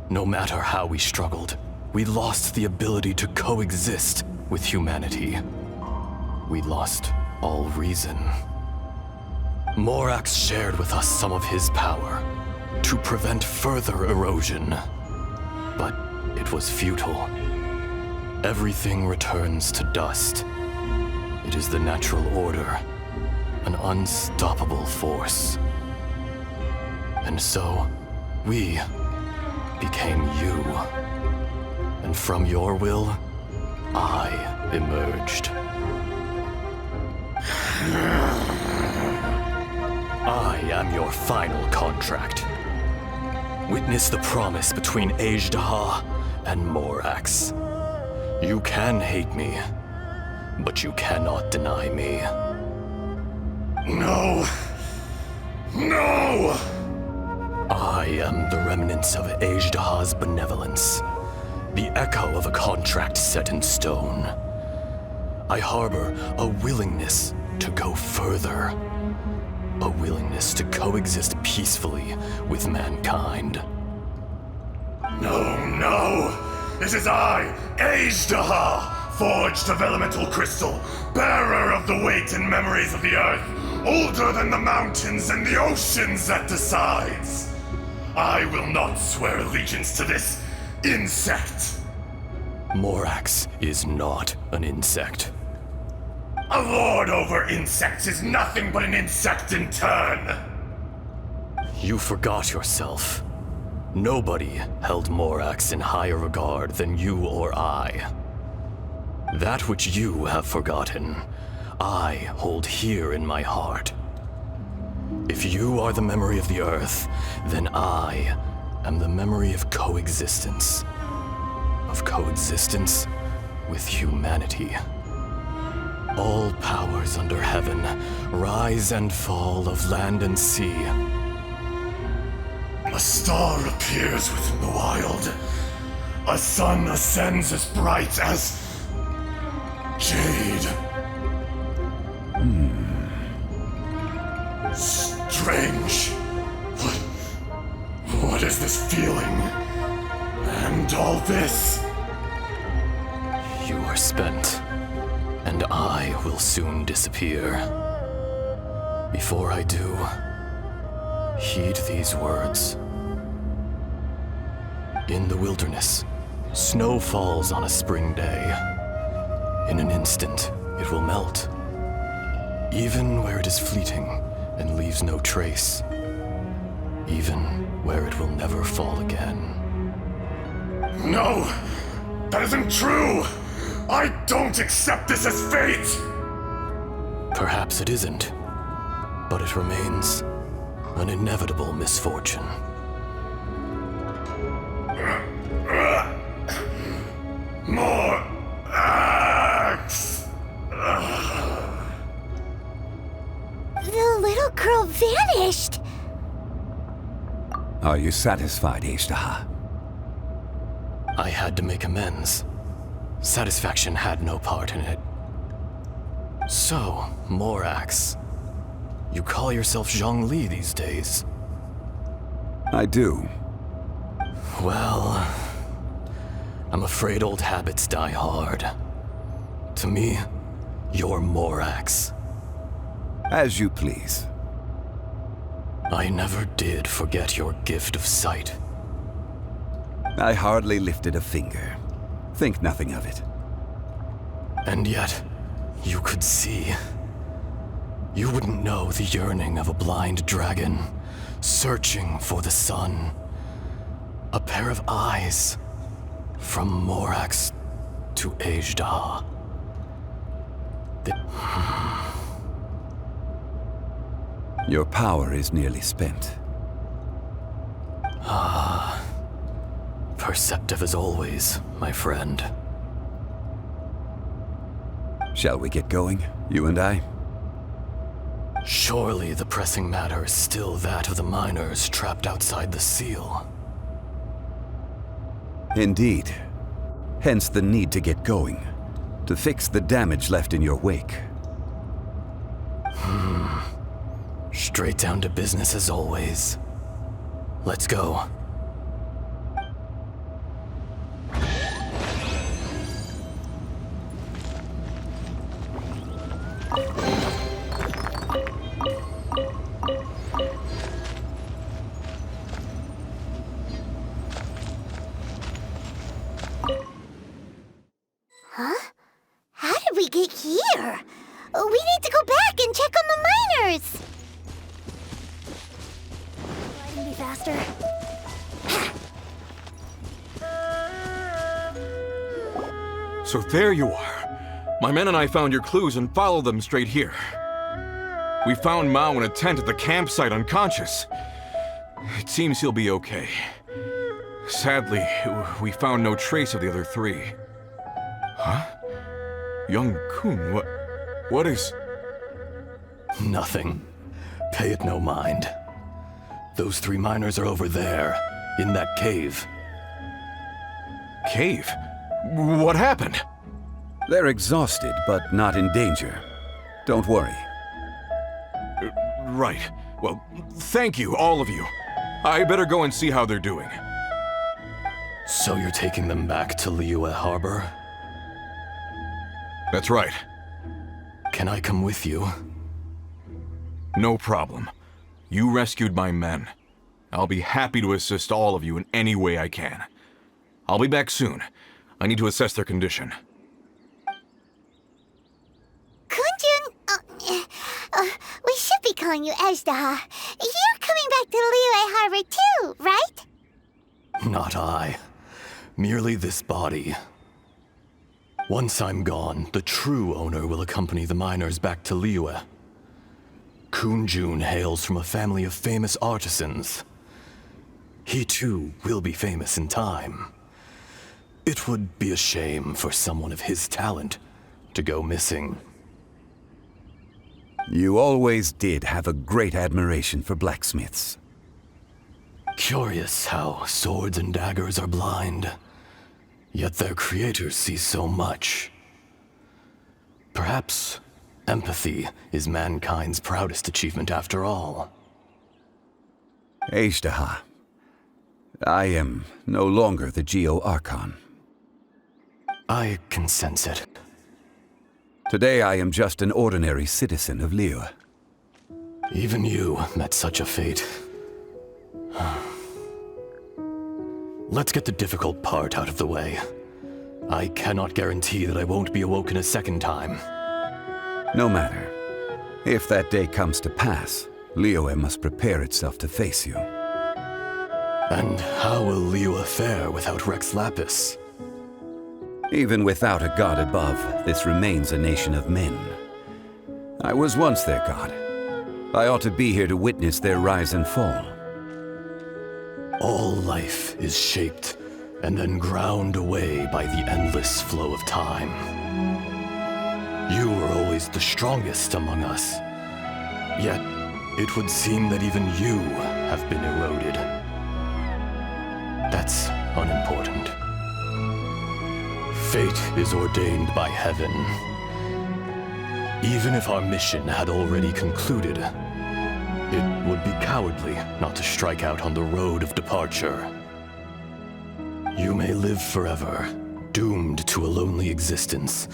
S13: No matter how we struggled, we lost the ability to coexist with humanity. We lost all reason. Morax shared with us some of his power, to prevent further erosion. But it was futile. Everything returns to dust. It is the natural order, an unstoppable force. And so, we became you. And from your will, I emerged. I am your final contract. Witness the promise between Azhdaha and Morax. You can hate me, but you cannot deny me.
S12: No! No!
S13: I am the remnants of Azhdaha's benevolence, the echo of a contract set in stone. I harbor a willingness to go further, a willingness to coexist peacefully with mankind.
S12: No, no! It is I, Azhdaha, forged of elemental crystal, bearer of the weight and memories of the earth, older than the mountains and the oceans that decides. I will not swear allegiance to this insect.
S13: Morax is not an insect.
S12: A lord over insects is nothing but an insect in turn.
S13: You forgot yourself. Nobody held Morax in higher regard than you or I. That which you have forgotten, I hold here in my heart. If you are the memory of the Earth, then I am the memory of coexistence. Of coexistence with humanity. All powers under heaven, rise and fall of land and sea.
S12: A star appears within the wild. A sun ascends as bright as jade. Strange. What is this feeling? And all this?
S13: You are spent, and I will soon disappear. Before I do, heed these words. In the wilderness, snow falls on a spring day. In an instant, it will melt. Even where it is fleeting and leaves no trace. Even where it will never fall again.
S12: No! That isn't true! I don't accept this as fate!
S13: Perhaps it isn't, but it remains an inevitable misfortune.
S12: More axe!
S2: The little girl vanished!
S4: Are you satisfied, Azhdaha?
S13: I had to make amends. Satisfaction had no part in it. So, Morax, you call yourself ZHONGLI these days?
S4: I do.
S13: Well, I'm afraid old habits die hard. To me, you're Morax.
S4: As you please.
S13: I never did forget your gift of sight.
S4: I hardly lifted a finger. Think nothing of it.
S13: And yet, you could see. You wouldn't know the yearning of a blind dragon, searching for the sun. A pair of eyes, from Morax to Azhdaha.
S4: Your power is nearly spent.
S13: Perceptive as always, my friend.
S4: Shall we get going, you and I?
S13: Surely the pressing matter is still that of the miners trapped outside the seal.
S4: Indeed. Hence the need to get going, to fix the damage left in your wake.
S13: Straight down to business as always. Let's go.
S2: Huh? How did we get here? We need to go back and check on the miners! Gliding be faster.
S3: So there you are. My men and I found your clues and followed them straight here. We found Mao in a tent at the campsite unconscious. It seems he'll be okay. Sadly, we found no trace of the other three. Huh? Young Kun, what is...
S13: Nothing. Pay it no mind. Those 3 miners are over there, in that cave.
S3: Cave? What happened?
S4: They're exhausted, but not in danger. Don't worry.
S3: Right. Well, thank you, all of you. I better go and see how they're doing.
S13: So you're taking them back to Liyue Harbor?
S3: That's right.
S13: Can I come with you?
S3: No problem. You rescued my men. I'll be happy to assist all of you in any way I can. I'll be back soon. I need to assess their condition.
S2: Kunjun, we should be calling you Ezda. You're coming back to Liyue Harbor too, right?
S13: Not I. Merely this body. Once I'm gone, the true owner will accompany the miners back to Liyue. Kunjun hails from a family of famous artisans. He too will be famous in time. It would be a shame for someone of his talent to go missing.
S4: You always did have a great admiration for blacksmiths.
S13: Curious how swords and daggers are blind, yet their creators see so much. Perhaps empathy is mankind's proudest achievement after all.
S4: Ezda, I am no longer the Geo-Archon.
S13: I can sense it.
S4: Today I am just an ordinary citizen of Liyue.
S13: Even you met such a fate. Let's get the difficult part out of the way. I cannot guarantee that I won't be awoken a second time.
S4: No matter. If that day comes to pass, Liyue must prepare itself to face you.
S13: And how will Liyue fare without Rex Lapis?
S4: Even without a god above, this remains a nation of men. I was once their god. I ought to be here to witness their rise and fall.
S13: All life is shaped and then ground away by the endless flow of time. You were always the strongest among us. Yet, it would seem that even you have been eroded. That's unimportant. Fate is ordained by heaven. Even if our mission had already concluded, it would be cowardly not to strike out on the road of departure. You may live forever, doomed to a lonely existence.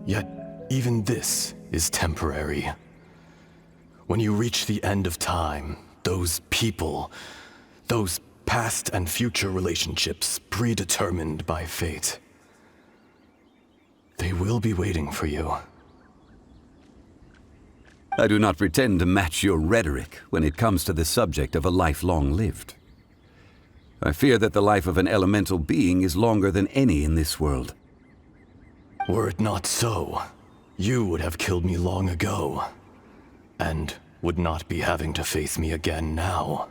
S13: Yet, even this is temporary. When you reach the end of time, those people, those past and future relationships predetermined by fate, they will be waiting for you.
S4: I do not pretend to match your rhetoric when it comes to the subject of a life long lived. I fear that the life of an elemental being is longer than any in this world.
S13: Were it not so, you would have killed me long ago, and would not be having to face me again now.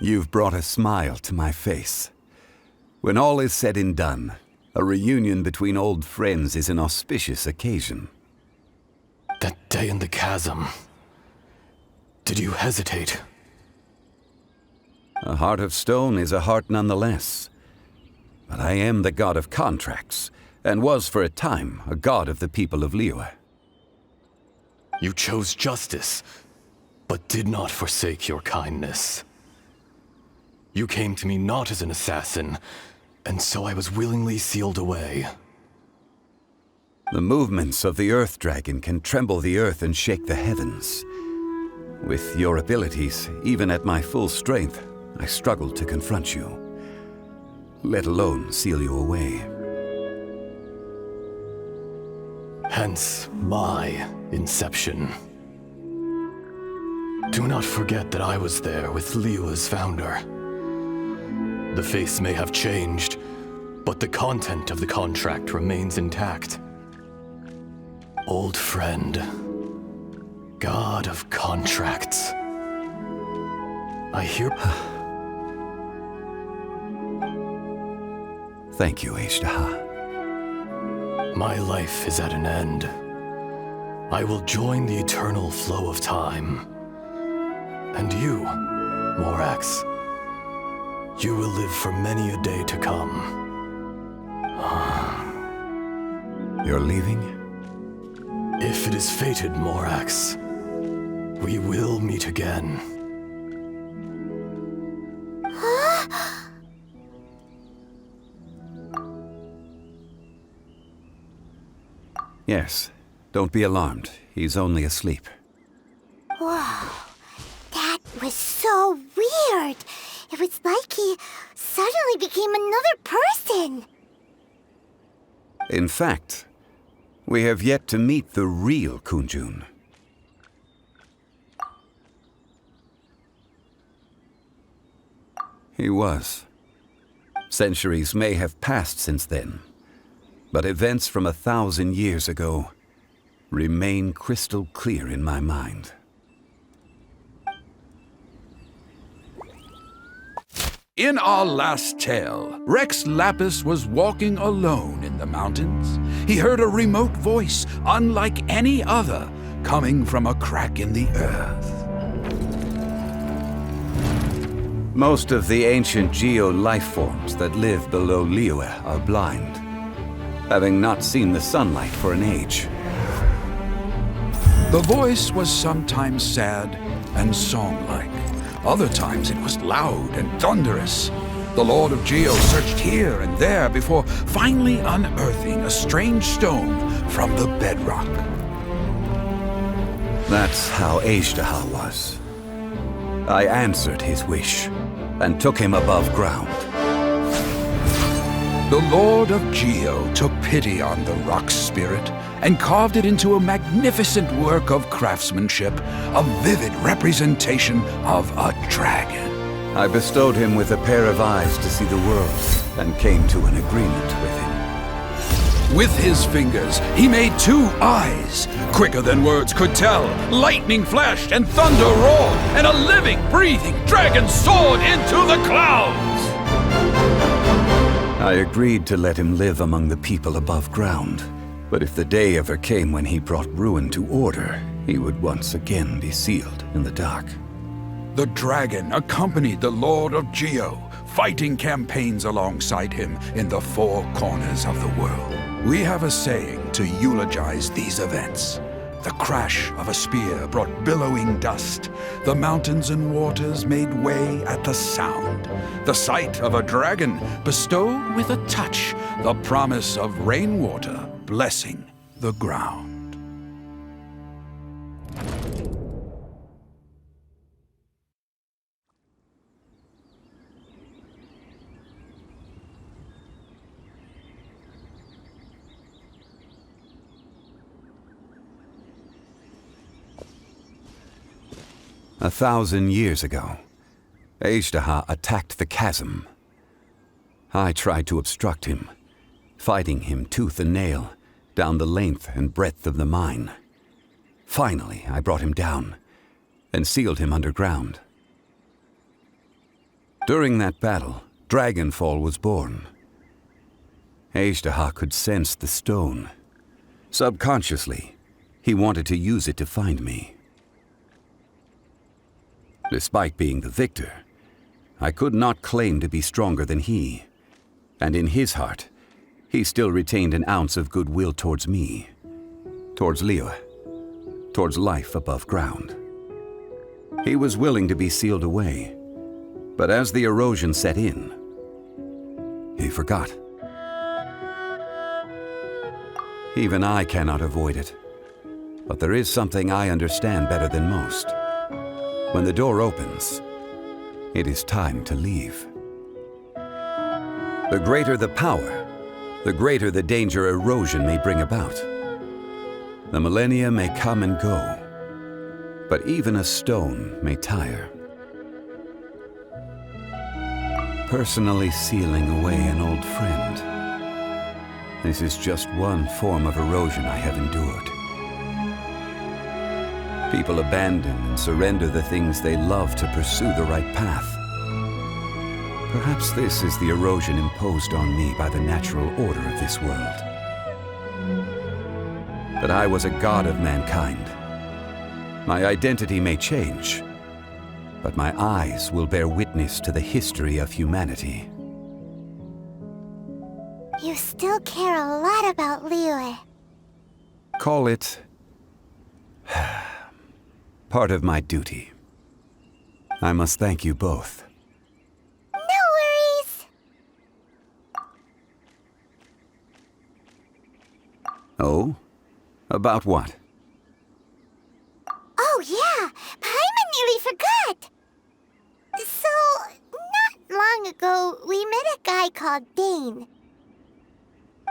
S4: You've brought a smile to my face. When all is said and done, a reunion between old friends is an auspicious occasion.
S13: That day in the chasm, did you hesitate?
S4: A heart of stone is a heart nonetheless. But I am the god of contracts, and was for a time a god of the people of Liyue.
S13: You chose justice, but did not forsake your kindness. You came to me not as an assassin, and so I was willingly sealed away.
S4: The movements of the Earth Dragon can tremble the earth and shake the heavens. With your abilities, even at my full strength, I struggled to confront you, let alone seal you away.
S13: Hence my inception. Do not forget that I was there with Liyue's founder. The face may have changed, but the content of the contract remains intact. Old friend, god of contracts. I hear...
S4: Thank you, Azhdaha.
S13: My life is at an end. I will join the eternal flow of time. And you, Morax, you will live for many a day to come.
S4: You're leaving?
S13: If it is fated, Morax, we will meet again.
S4: Yes. Don't be alarmed. He's only asleep.
S2: Whoa. That was so weird. It was like he suddenly became another person.
S4: In fact, we have yet to meet the real Kunjun. He was. Centuries may have passed since then, but events from 1,000 years ago remain crystal clear in my mind.
S14: In our last tale, Rex Lapis was walking alone in the mountains. He heard a remote voice, unlike any other, coming from a crack in the earth.
S4: Most of the ancient geo life forms that live below Liyue are blind, having not seen the sunlight for an age.
S14: The voice was sometimes sad and song-like. Other times it was loud and thunderous. The Lord of Geo searched here and there before finally unearthing a strange stone from the bedrock.
S4: That's how Azhdaha was. I answered his wish and took him above ground.
S14: The Lord of Geo took pity on the rock spirit and carved it into a magnificent work of craftsmanship, a vivid representation of a dragon.
S4: I bestowed him with a pair of eyes to see the world and came to an agreement with him.
S14: With his fingers, he made 2 eyes. Quicker than words could tell, lightning flashed and thunder roared, and a living, breathing dragon soared into the clouds.
S4: I agreed to let him live among the people above ground. But if the day ever came when he brought ruin to order, he would once again be sealed in the dark.
S14: The dragon accompanied the Lord of Geo, fighting campaigns alongside him in the 4 corners of the world. We have a saying to eulogize these events. The crash of a spear brought billowing dust. The mountains and waters made way at the sound. The sight of a dragon bestowed with a touch the promise of rainwater blessing the ground.
S4: A 1,000 years ago, Azhdaha attacked the chasm. I tried to obstruct him, fighting him tooth and nail down the length and breadth of the mine. Finally, I brought him down and sealed him underground. During that battle, Dragonfall was born. Azhdaha could sense the stone. Subconsciously, he wanted to use it to find me. Despite being the victor, I could not claim to be stronger than he, and in his heart, he still retained an ounce of goodwill towards me, towards Liyue, towards life above ground. He was willing to be sealed away, but as the erosion set in, he forgot. Even I cannot avoid it, but there is something I understand better than most. When the door opens, it is time to leave. The greater the power, the greater the danger erosion may bring about. The millennia may come and go, but even a stone may tire. Personally sealing away an old friend. This is just one form of erosion I have endured. People abandon and surrender the things they love to pursue the right path. Perhaps this is the erosion imposed on me by the natural order of this world. But I was a god of mankind. My identity may change, but my eyes will bear witness to the history of humanity.
S2: You still care a lot about Liyue.
S4: Call it part of my duty. I must thank you both.
S2: No worries.
S4: Oh? About what?
S2: Oh yeah, Paimon nearly forgot. So, not long ago, we met a guy called Dane.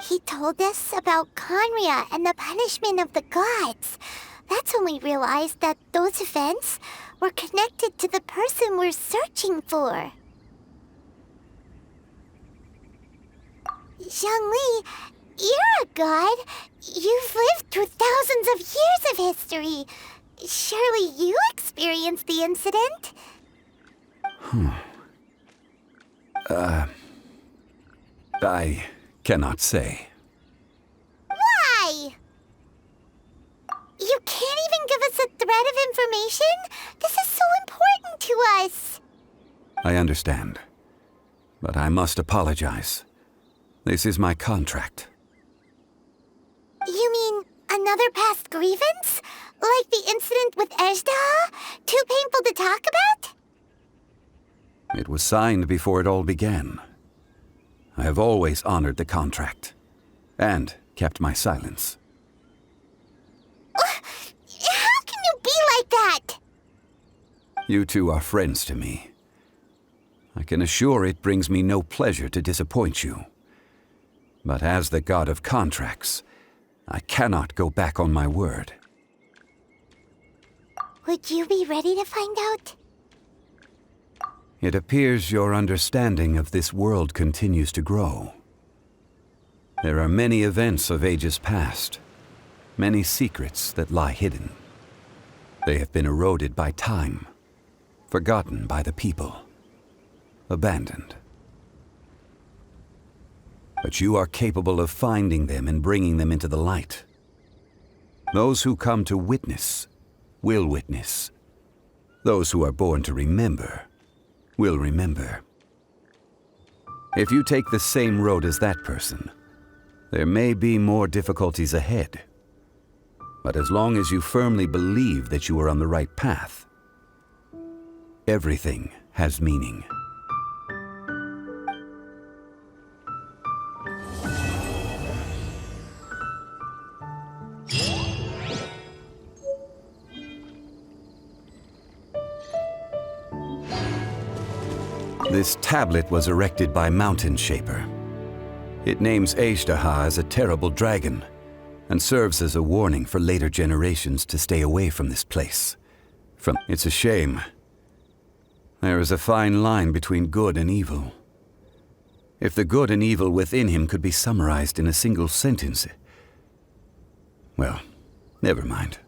S2: He told us about Conria and the punishment of the gods. That's when we realized that those events were connected to the person we're searching for. Zhongli, you're a god. You've lived through thousands of years of history. Surely you experienced the incident?
S4: I cannot say.
S2: Why? You can't even give us a thread of information? This is so important to us.
S4: I understand. But I must apologize. This is my contract.
S2: You mean another past grievance? Like the incident with Ezda? Too painful to talk about?
S4: It was signed before it all began. I have always honored the contract. And kept my silence.
S2: How can you be like that?
S4: You two are friends to me. I can assure it brings me no pleasure to disappoint you. But as the god of contracts, I cannot go back on my word.
S2: Would you be ready to find out?
S4: It appears your understanding of this world continues to grow. There are many events of ages past, many secrets that lie hidden. They have been eroded by time, forgotten by the people, abandoned. But you are capable of finding them and bringing them into the light. Those who come to witness will witness. Those who are born to remember will remember. If you take the same road as that person, there may be more difficulties ahead. But as long as you firmly believe that you are on the right path, everything has meaning. This tablet was erected by Mountain Shaper. It names Ezdaha as a terrible dragon, and serves as a warning for later generations to stay away from this place. It's a shame. There is a fine line between good and evil. If the good and evil within him could be summarized in a single sentence... Well, never mind.